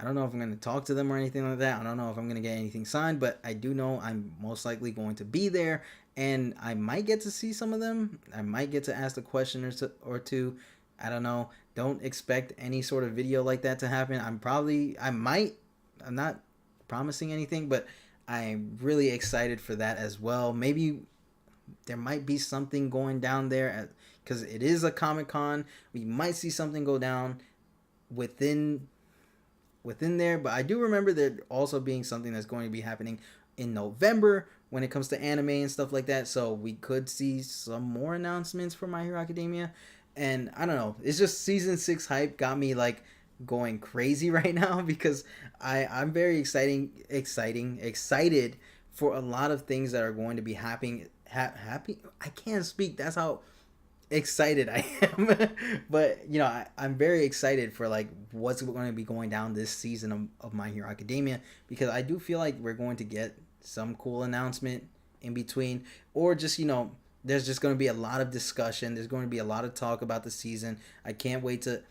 I don't know if I'm going to talk to them or anything like that. I don't know if I'm going to get anything signed, but I do know I'm most likely going to be there, and I might get to see some of them. I might get to ask a question or two. I don't know. Don't expect any sort of video like that to happen. I'm not promising anything, but I'm really excited for that as well. Maybe there might be something going down there because it is a Comic-Con. We might see something go down within there, but I do remember there also being something that's going to be happening in November when it comes to anime and stuff like that, so we could see some more announcements for My Hero Academia. And I don't know, it's just season 6 hype got me like going crazy right now, because I'm very excited for a lot of things that are going to be happening. Happy, I can't speak, that's how excited I am. But you know, I'm very excited for like what's going to be going down this season of My Hero Academia, because I do feel like we're going to get some cool announcement in between, or just, you know, there's just going to be a lot of discussion, there's going to be a lot of talk about the season. I can't wait for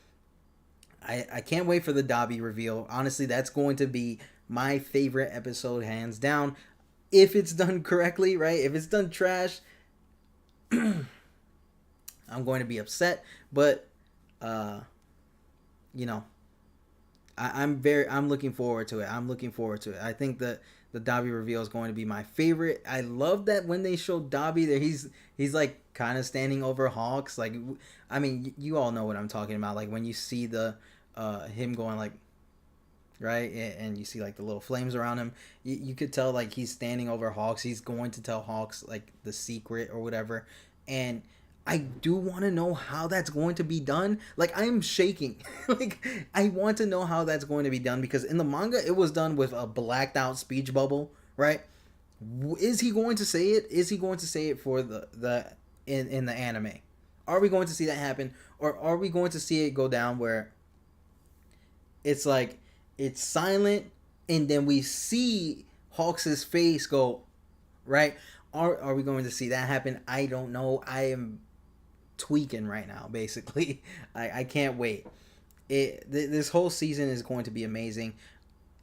the Dobby reveal. Honestly, that's going to be my favorite episode hands down, if it's done correctly, right? If it's done trash, I'm going to be upset, but you know, I'm looking forward to it. I think that the Dobby reveal is going to be my favorite. I love that when they show Dobby there, he's like kind of standing over Hawks. Like, I mean, you all know what I'm talking about. Like when you see the him going like, right, and you see like the little flames around him, you could tell like he's standing over Hawks. He's going to tell Hawks like the secret or whatever, and I do want to know how that's going to be done. Like, I'm shaking. Like, I want to know how that's going to be done, because in the manga, it was done with a blacked out speech bubble, right? Is he going to say it? Is he going to say it for in the anime? Are we going to see that happen? Or are we going to see it go down where it's like, it's silent, and then we see Hawks' face go, right? Are we going to see that happen? I don't know. I am tweaking right now, basically. I can't wait. This whole season is going to be amazing,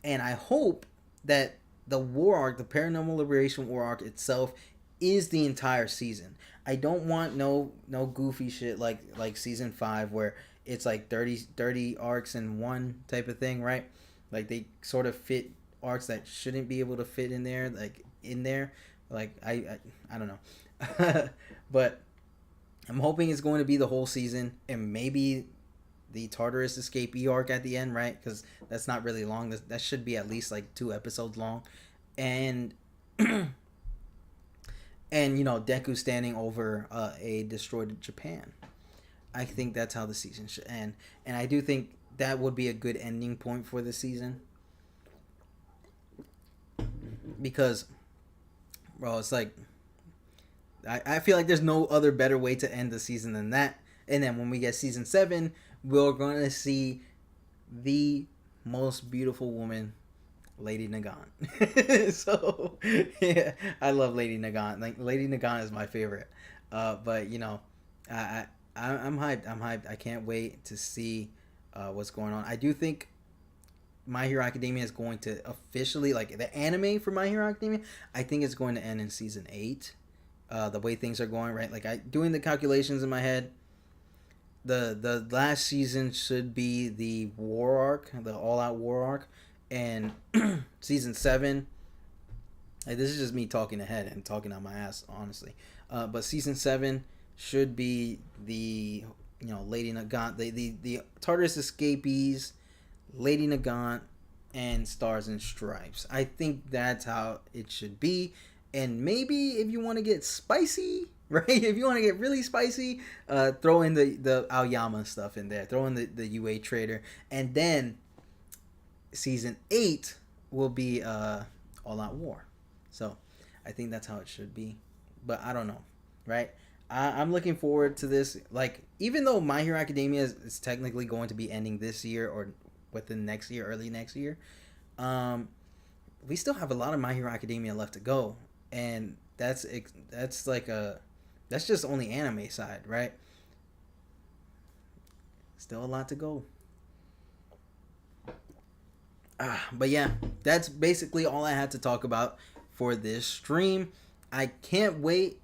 and I hope that the war arc, the Paranormal Liberation war arc itself, is the entire season. I don't want no goofy shit like season 5 where it's like 30 arcs in one type of thing, right? Like they sort of fit arcs that shouldn't be able to fit in there, like I don't know. But I'm hoping it's going to be the whole season, and maybe the Tartarus escapee arc at the end, right? Because that's not really long. That should be at least like 2 episodes long, and and you know, Deku standing over a destroyed Japan. I think that's how the season should end, and I do think that would be a good ending point for the season, because, bro, it's like, I feel like there's no other better way to end the season than that. And then when we get season 7, we're going to see the most beautiful woman, Lady Nagant. So, yeah, I love Lady Nagant. Like, Lady Nagant is my favorite. But, you know, I'm hyped. I can't wait to see what's going on. I do think My Hero Academia is going to officially, like, the anime for My Hero Academia, I think it's going to end in season 8. The way things are going, right? Like, doing the calculations in my head, the last season should be the war arc, the all-out war arc, and season 7, like, this is just me talking ahead and talking on my ass, honestly, but season 7 should be the, you know, Lady Nagant, the Tartarus escapees, Lady Nagant, and Stars and Stripes. I think that's how it should be. And maybe if you want to get spicy, right? If you want to get really spicy, throw in the Aoyama stuff in there. Throw in the UA Trader. And then season 8 will be All Out War. So I think that's how it should be. But I don't know, right? I'm looking forward to this. Like, even though My Hero Academia is technically going to be ending this year or within next year, early next year, we still have a lot of My Hero Academia left to go. And that's just only anime side, right? Still a lot to go. But yeah, that's basically all I had to talk about for this stream. I can't wait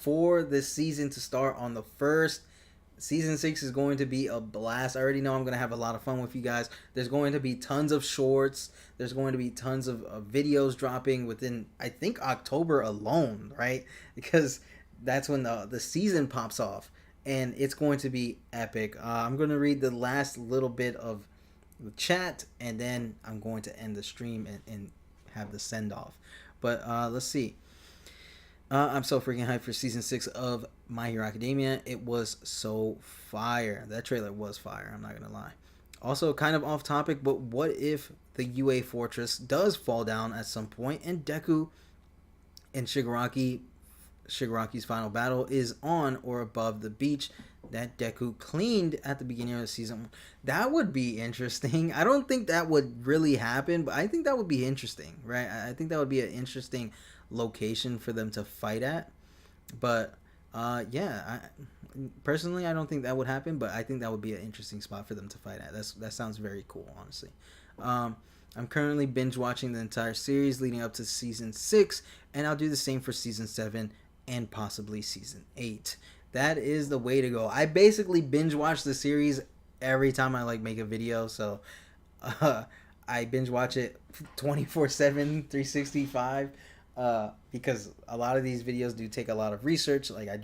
for this season to start on the 1st. Season 6 is going to be a blast. I already know I'm going to have a lot of fun with you guys. There's going to be tons of shorts. There's going to be tons of videos dropping within, I think, October alone, right? Because that's when the season pops off. And it's going to be epic. I'm going to read the last little bit of the chat, and then I'm going to end the stream and have the send-off. But let's see. I'm so freaking hyped for season 6 of My Hero Academia. It was so fire. That trailer was fire, I'm not gonna lie. Also, kind of off topic, but what if the UA Fortress does fall down at some point and Deku and Shigaraki's final battle is on or above the beach that Deku cleaned at the beginning of the season? That would be interesting. I don't think that would really happen, but I think that would be interesting, right? I think that would be an interesting location for them to fight at. But personally, I don't think that would happen, but I think that would be an interesting spot for them to fight at. That sounds very cool, honestly. I'm currently binge watching the entire series leading up to season 6, and I'll do the same for season 7 and possibly season 8. That is the way to go. I basically binge watch the series every time I make a video, so I binge watch it 24/7, 365. Because a lot of these videos do take a lot of research. Like I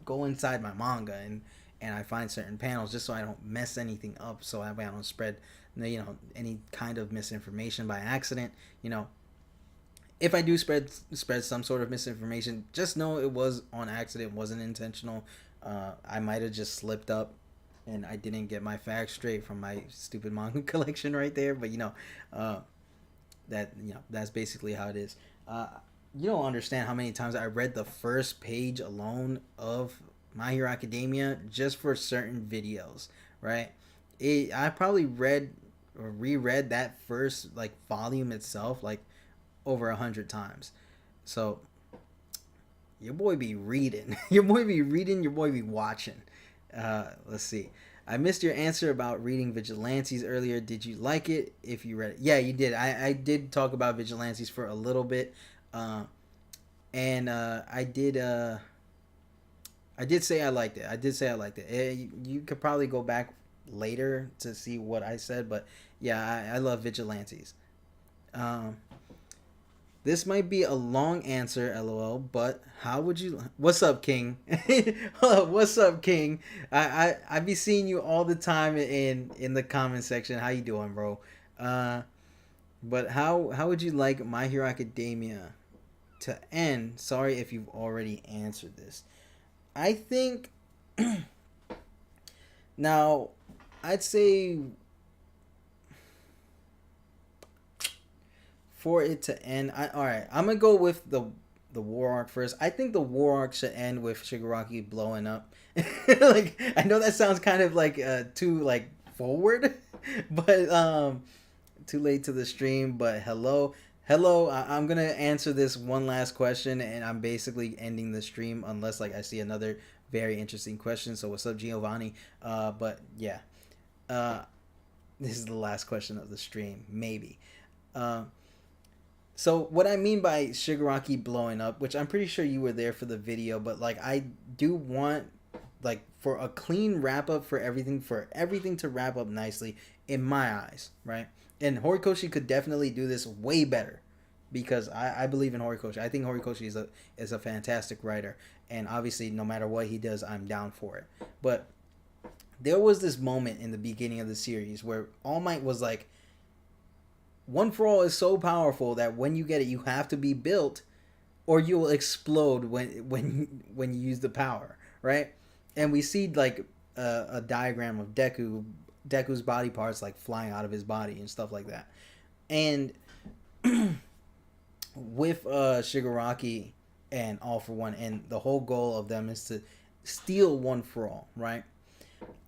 go inside my manga and I find certain panels just so I don't mess anything up, so I don't spread any kind of misinformation by accident. If I do spread some sort of misinformation, just know it was on accident, wasn't intentional. I might have just slipped up and I didn't get my facts straight from my stupid manga collection right there. But that's basically how it is. You don't understand how many times I read the first page alone of My Hero Academia just for certain videos, right? I probably read or reread that first volume itself over 100 times. So your boy be reading. Your boy be watching. Let's see. I missed your answer about reading Vigilantes earlier. Did you like it? If you read it, yeah, you did. I did talk about Vigilantes for a little bit, and I did say I liked it. You could probably go back later to see what I said, but yeah, I love Vigilantes. This might be a long answer, lol, but how would you... What's up, King? What's up, King? I be seeing you all the time in the comment section. How you doing, bro? But how would you like My Hero Academia to end? Sorry if you've already answered this. I think... Now, I'd say... For it to end, alright, I'm gonna go with the war arc first. I think the war arc should end with Shigaraki blowing up. I know that sounds kind of too forward, but too late to the stream. But hello, I'm gonna answer this one last question, and I'm basically ending the stream unless I see another very interesting question. So what's up, Giovanni? But yeah, this is the last question of the stream, maybe. So what I mean by Shigaraki blowing up, which I'm pretty sure you were there for the video, but I do want for a clean wrap up for everything to wrap up nicely in my eyes, right? And Horikoshi could definitely do this way better because I believe in Horikoshi. I think Horikoshi is a fantastic writer, and obviously no matter what he does, I'm down for it. But there was this moment in the beginning of the series where All Might was like, One for All is so powerful that when you get it, you have to be built or you'll explode when you use the power, right? And we see like a diagram of Deku's body parts like flying out of his body and stuff like that. And with Shigaraki and All for One, and the whole goal of them is to steal One for All, right?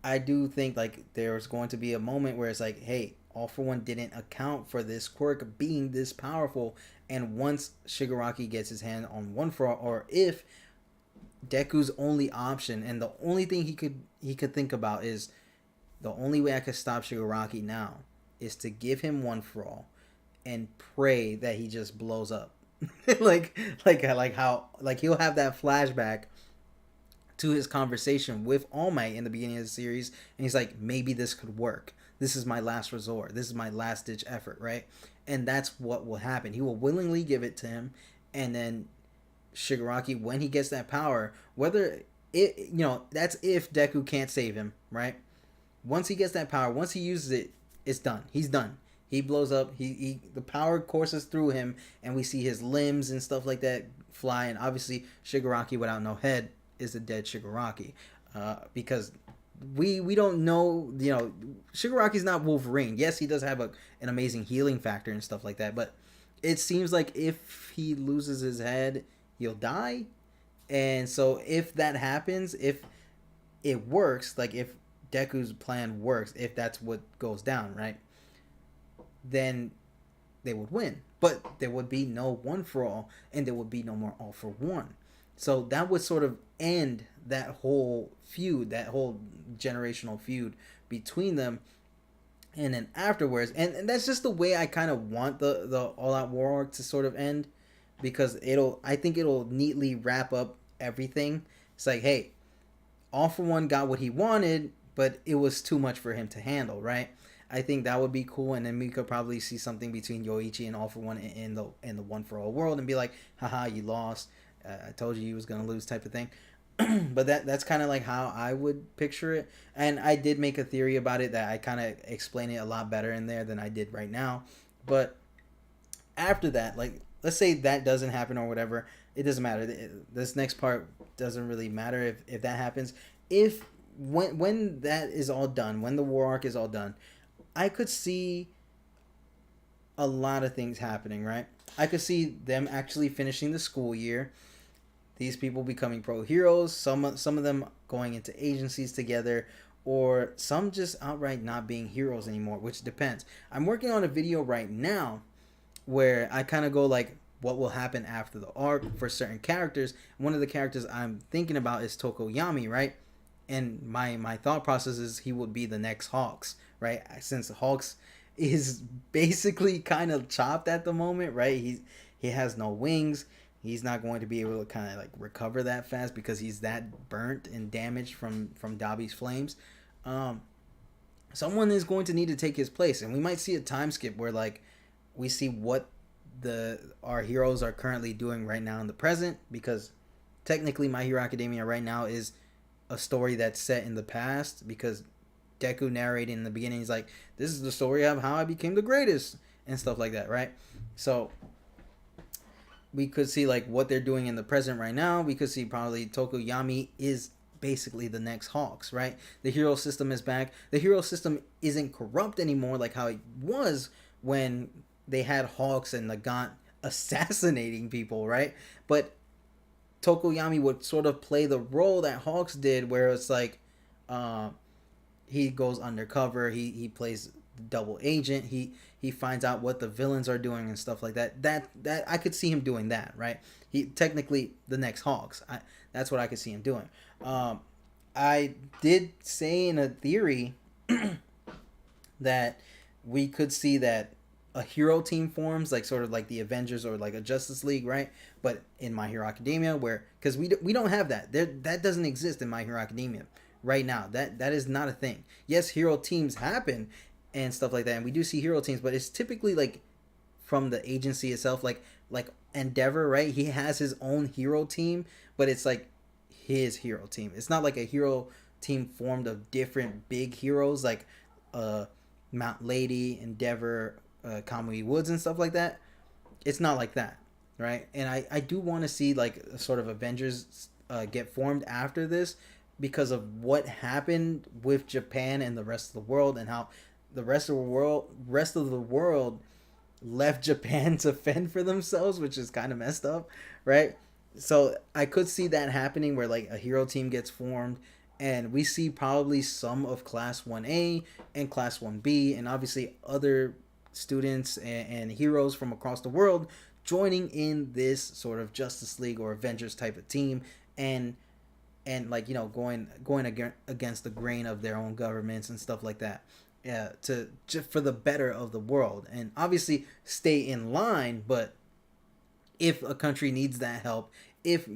I do think like there's going to be a moment where it's like, hey, All for One didn't account for this quirk being this powerful, and once Shigaraki gets his hand on One for All, or if Deku's only option and the only thing he could think about is the only way I could stop Shigaraki now is to give him One for All and pray that he just blows up. like how like he'll have that flashback to his conversation with All Might in the beginning of the series, and he's like, maybe this could work. This is my last resort. This is my last ditch effort, right? And that's what will happen. He will willingly give it to him, and then Shigaraki, when he gets that power, whether it, that's if Deku can't save him, right? Once he gets that power, once he uses it, it's done. He's done. He blows up. He the power courses through him, and we see his limbs and stuff like that fly. And obviously, Shigaraki without no head is a dead Shigaraki, because we don't know. Shigaraki's not Wolverine. Yes, he does have an amazing healing factor and stuff like that, but it seems like if he loses his head, he'll die. And so if that happens, if it works, like if Deku's plan works, if that's what goes down, right, then they would win. But there would be no One for All, and there would be no more All for One. So that would sort of end that whole feud, that whole generational feud between them. And then afterwards, and that's just the way I kind of want the All Out War arc to sort of end, because I think it'll neatly wrap up everything. It's like, hey, All for One got what he wanted, but it was too much for him to handle, right? I think that would be cool, and then we could probably see something between Yoichi and All for One in the One for All world, and be like, haha, you lost. I told you was gonna lose, type of thing. But that's kind of like how I would picture it, and I did make a theory about it that I kind of explain it a lot better in there than I did right now. But after that, like, let's say that doesn't happen or whatever, it doesn't matter. This next part doesn't really matter if that happens. If when that is all done, when the war arc is all done, I could see a lot of things happening, right? I could see them actually finishing the school year, these people becoming pro heroes, some of them going into agencies together, or some just outright not being heroes anymore, which depends. I'm working on a video right now where I kind of go like, what will happen after the arc for certain characters. One of the characters I'm thinking about is Tokoyami, right? And my thought process is he would be the next Hawks, right? Since Hawks is basically kind of chopped at the moment, right? He has no wings. He's not going to be able to kind of like recover that fast because he's that burnt and damaged from Dabi's flames. Someone is going to need to take his place, and we might see a time skip where like we see what our heroes are currently doing right now in the present, because technically My Hero Academia right now is a story that's set in the past, because Deku narrated in the beginning, he's like, this is the story of how I became the greatest and stuff like that, right? So we could see like what they're doing in the present right now. We could see probably Tokoyami is basically the next Hawks, right? The hero system is back. The hero system isn't corrupt anymore like how it was when they had Hawks and Nagant assassinating people, right? But Tokoyami would sort of play the role that Hawks did, where it's like he goes undercover, he plays double agent, he finds out what the villains are doing and stuff like that. That I could see him doing that, right? He technically the next Hawks. That's what I could see him doing. I did say in a theory that we could see that a hero team forms, like sort of like the Avengers or like a Justice League, right? But in My Hero Academia, where because we don't have that, that doesn't exist in My Hero Academia right now. That is not a thing. Yes, hero teams happen and stuff like that, and we do see hero teams, but it's typically like from the agency itself, like Endeavor, right? He has his own hero team, but it's like his hero team. It's not like a hero team formed of different big heroes like Mount Lady, Endeavor, Kamui Woods and stuff like that. It's not like that. right? And I do want to see like a sort of Avengers get formed after this because of what happened with Japan and the rest of the world, and how the rest of the world left Japan to fend for themselves, which is kind of messed up, right? So I could see that happening where like a hero team gets formed, and we see probably some of Class 1A and Class 1B, and obviously other students and heroes from across the world joining in this sort of Justice League or Avengers type of team, and like going against the grain of their own governments and stuff like that. Yeah, to just for the better of the world, and obviously stay in line. But if a country needs that help, if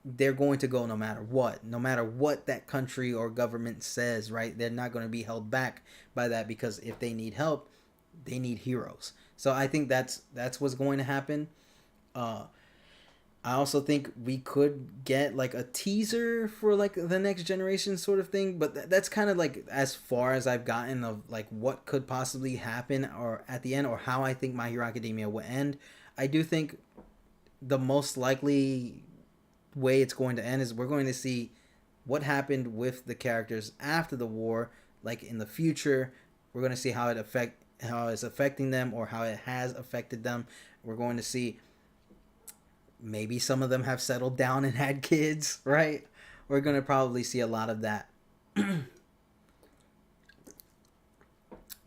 they're going to go no matter what that country or government says, right? They're not going to be held back by that, because if they need help, they need heroes. So I think that's what's going to happen. uh I also think we could get like a teaser for like the next generation sort of thing, but that's kind of like as far as I've gotten of like what could possibly happen or at the end, or how I think My Hero Academia will end. I do think the most likely way it's going to end is we're going to see what happened with the characters after the war, like in the future. We're going to see how it's affecting them, or how it has affected them. We're going to see maybe some of them have settled down and had kids, right? We're going to probably see a lot of that. We're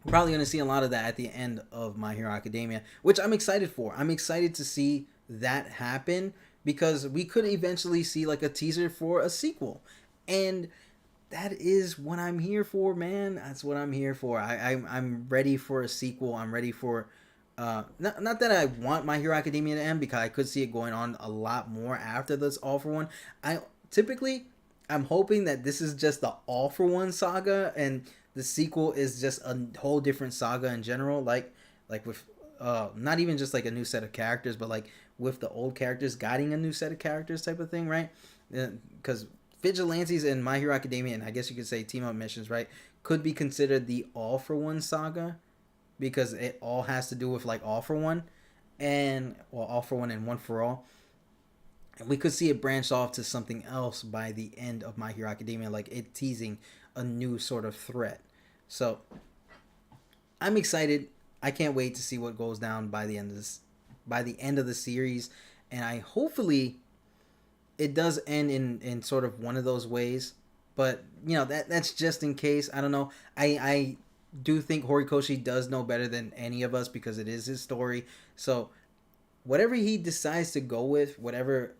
probably going to see a lot of that at the end of My Hero Academia, which I'm excited for. I'm excited to see that happen, because we could eventually see like a teaser for a sequel. And that is what I'm here for, man. That's what I'm here for. I'm ready for a sequel. I'm ready for not that I want My Hero Academia to end, because I could see it going on a lot more after this All for One. I'm hoping that this is just the All for One saga, and the sequel is just a whole different saga in general, like with not even just like a new set of characters, but like with the old characters guiding a new set of characters type of thing, right? Because Vigilantes and My Hero Academia, and I guess you could say Team Up Missions, right, could be considered the All for One saga, because it all has to do with like All for One, and well, All for One and One for All. And we could see it branch off to something else by the end of My Hero Academia, like it teasing a new sort of threat. So I'm excited. I can't wait to see what goes down by the end of this, by the end of the series, and I hopefully it does end in sort of one of those ways. But that's just in case. I don't know. I do think Horikoshi does know better than any of us, because it is his story. So whatever he decides to go with, whatever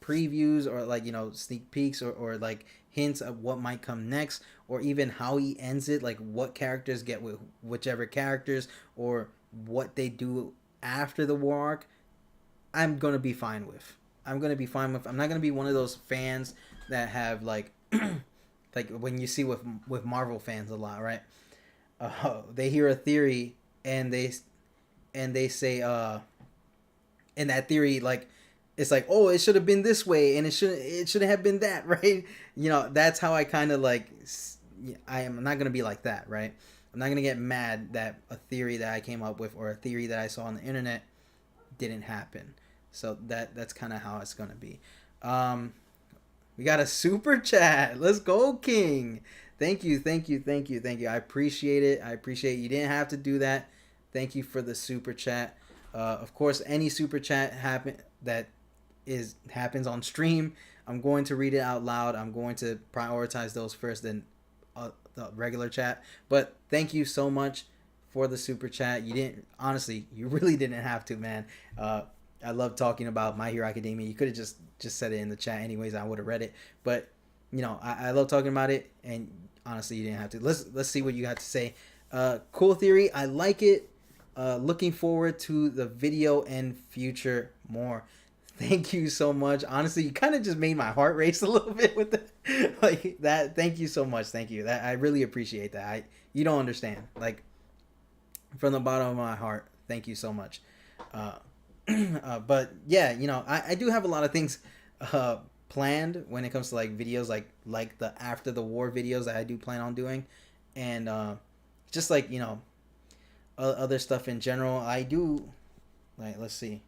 previews or like sneak peeks, or like hints of what might come next, or even how he ends it, like what characters get with whichever characters, or what they do after the war arc, I'm gonna be fine with. I'm gonna be fine with. I'm not gonna be one of those fans that have like like when you see with Marvel fans a lot, right? They hear a theory, and they say and that theory, like, it's like, oh, it should have been this way, and it shouldn't have been that, right? That's how I kind of like. I am not gonna be like that, right? I'm not gonna get mad that a theory that I came up with, or a theory that I saw on the internet, didn't happen. So that's kind of how it's gonna be. We got a super chat. Let's go, King. Thank you. I appreciate it. You didn't have to do that. Thank you for the super chat. Of course, any super chat happens on stream, I'm going to read it out loud. I'm going to prioritize those first, then the regular chat. But thank you so much for the super chat. You really didn't have to, man. I love talking about My Hero Academia. You could have just said it in the chat anyways. I would have read it. But I love talking about it, and honestly, you didn't have to. Let's see what you got to say. Cool theory. I like it. Looking forward to the video and future more. Thank you so much. Honestly, you kind of just made my heart race a little bit with it. Like that. Thank you so much. Thank you. I really appreciate that. You don't understand. Like, from the bottom of my heart, thank you so much. But yeah, I do have a lot of things planned when it comes to like videos, like the after the war videos that I do plan on doing, and just like other stuff in general. I do, like, let's see.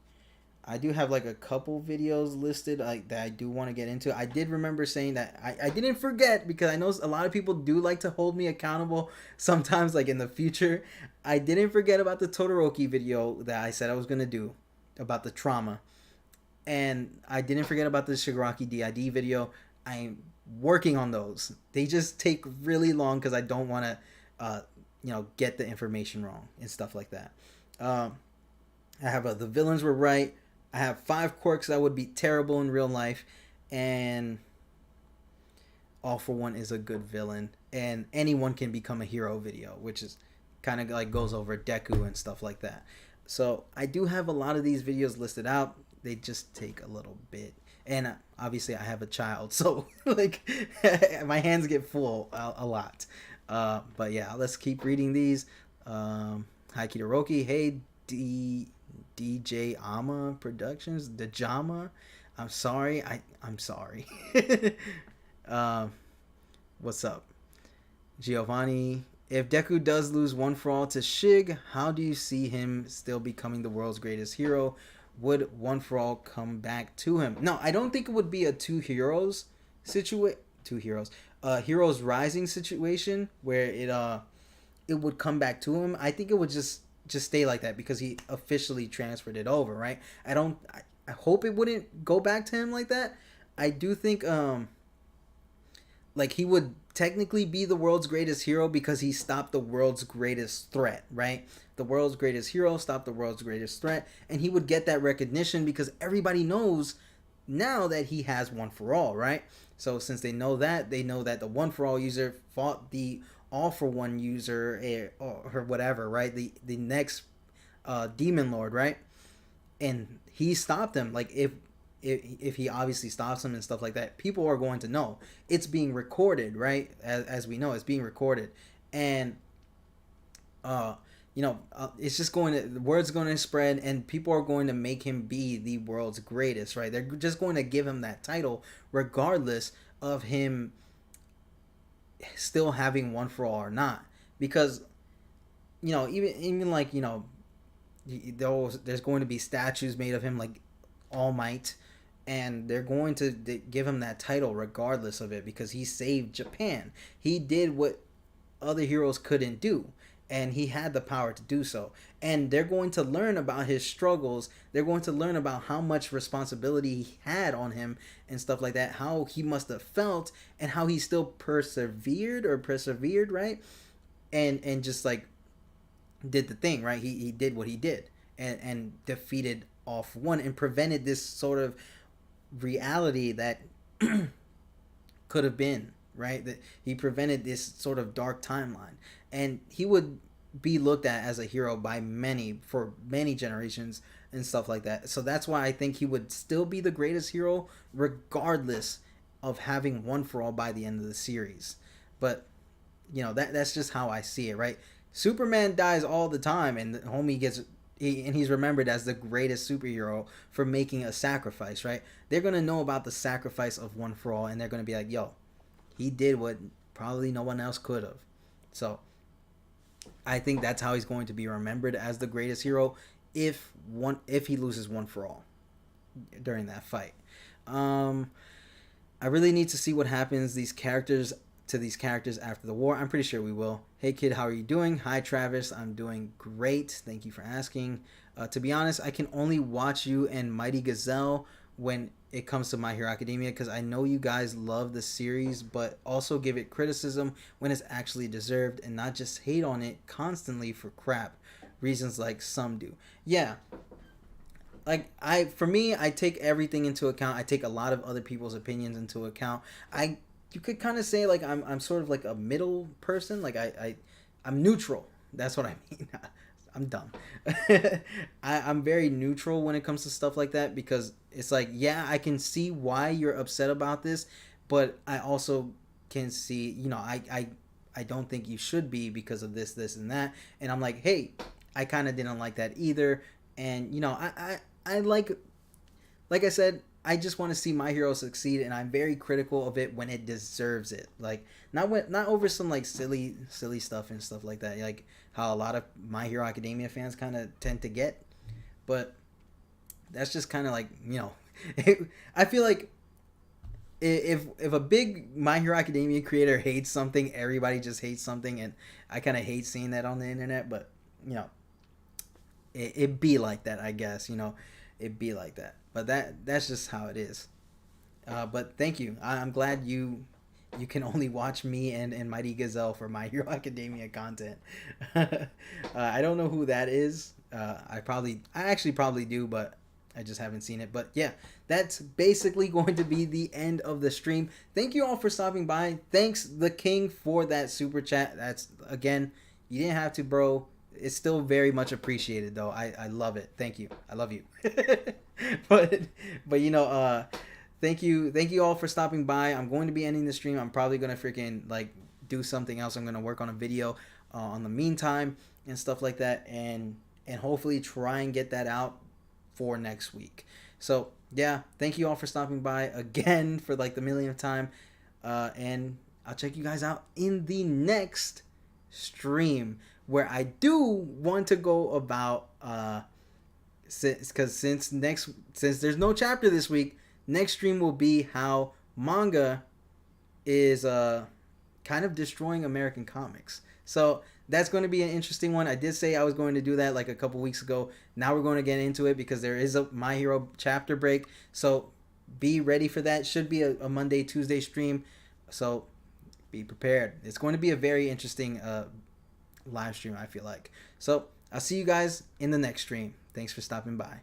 I do have like a couple videos listed like that I do want to get into. I did remember saying that I didn't forget, because I know a lot of people do like to hold me accountable sometimes, like in the future. I didn't forget about the Todoroki video that I said I was gonna do about the trauma, and I didn't forget about the Shigaraki DID video. I'm working on those. They just take really long because I don't want to, get the information wrong and stuff like that. I have the villains were right. I have 5 quirks that would be terrible in real life, and All for One is a good villain, and anyone can become a hero video, which is kind of like goes over Deku and stuff like that. So I do have a lot of these videos listed out. They just take a little bit, and obviously I have a child, so like my hands get full a lot. But yeah, let's keep reading these. Hi Kitoroki. Hey DJ Ama Productions, Dajama. I'm sorry. I'm sorry. What's up, Giovanni? If Deku does lose One for All to Shig, how do you see him still becoming the world's greatest hero? Would One for All come back to him? No, I don't think it would be a heroes heroes rising situation where it would come back to him. I think it would just stay like that because he officially transferred it over, right? I hope it wouldn't go back to him like that. I do think like he would technically be the world's greatest hero because he stopped the world's greatest threat, right? The world's greatest hero stopped the world's greatest threat, and he would get that recognition because everybody knows now that he has One for All, right? So since they know that the One for All user fought the All for One user or whatever, right? The next demon lord, right? And he stopped him. Like if he obviously stops him and stuff like that, people are going to know. It's being recorded, right? As we know, it's being recorded, and it's just the word's going to spread, and people are going to make him be the world's greatest, right? They're just going to give him that title regardless of him still having One for All or not, because even like there's going to be statues made of him like All Might, and they're going to give him that title regardless of it because he saved Japan. He did what other heroes couldn't do, and he had the power to do so. And they're going to learn about his struggles. They're going to learn about how much responsibility he had on him and stuff like that, how he must have felt, and how he still persevered, right? And just like did the thing, right? He did what he did, and defeated All for One and prevented this sort of reality that could have been, right? That he prevented this sort of dark timeline, and he would be looked at as a hero by many for many generations and stuff like that. So that's why I think he would still be the greatest hero regardless of having One for All by the end of the series. But that's just how I see it, right? Superman dies all the time, and the homie he's remembered as the greatest superhero for making a sacrifice, right? They're going to know about the sacrifice of One for All, and they're going to be like, yo, he did what probably no one else could have. So I think that's how he's going to be remembered as the greatest hero if he loses One for All during that fight. I really need to see what happens these characters after the war. I'm pretty sure we will. Hey kid, how are you doing? Hi Travis, I'm doing great. Thank you for asking. To be honest, I can only watch you and Mighty Gazelle when it comes to My Hero Academia because I know you guys love the series, but also give it criticism when it's actually deserved and not just hate on it constantly for crap reasons like some do. Yeah. Like I take everything into account. I take a lot of other people's opinions into account. You could kind of say like I'm sort of like a middle person. Like I'm neutral. That's what I mean. I'm dumb. I'm very neutral when it comes to stuff like that because it's like, yeah, I can see why you're upset about this, but I also can see, I don't think you should be because of this, and that. And I'm like, hey, I kind of didn't like that either. And, I like I said, I just want to see My Hero succeed, and I'm very critical of it when it deserves it. Like not over some like silly stuff and stuff like that, like how a lot of My Hero Academia fans kind of tend to get. But that's just kind of like, you know, I feel like if a big My Hero Academia creator hates something, everybody just hates something, and I kind of hate seeing that on the internet. But you know, it be like that, I guess. You know, it be like that. But that's just how it is. But thank you. I'm glad you can only watch me and Mighty Gazelle for My Hero Academia content. I don't know who that is. I actually probably do, but I just haven't seen it. But yeah, that's basically going to be the end of the stream. Thank you all for stopping by. Thanks the King for that super chat. That's, again, you didn't have to, bro. It's still very much appreciated though. I love it. Thank you. I love you. but you know, thank you all for stopping by. I'm going to be ending the stream. I'm probably gonna freaking like do something else. I'm gonna work on a video on the meantime and stuff like that, and hopefully try and get that out for next week. So yeah, thank you all for stopping by again for like the millionth time, and I'll check you guys out in the next stream, where I do want to go about since there's no chapter this week, next stream will be how manga is kind of destroying American comics. So that's going to be an interesting one. I did say I was going to do that like a couple weeks ago. Now we're going to get into it because there is a My Hero chapter break. So be ready for that. Should be a Monday, Tuesday stream. So be prepared. It's going to be a very interesting live stream, I feel like. So I'll see you guys in the next stream. Thanks for stopping by.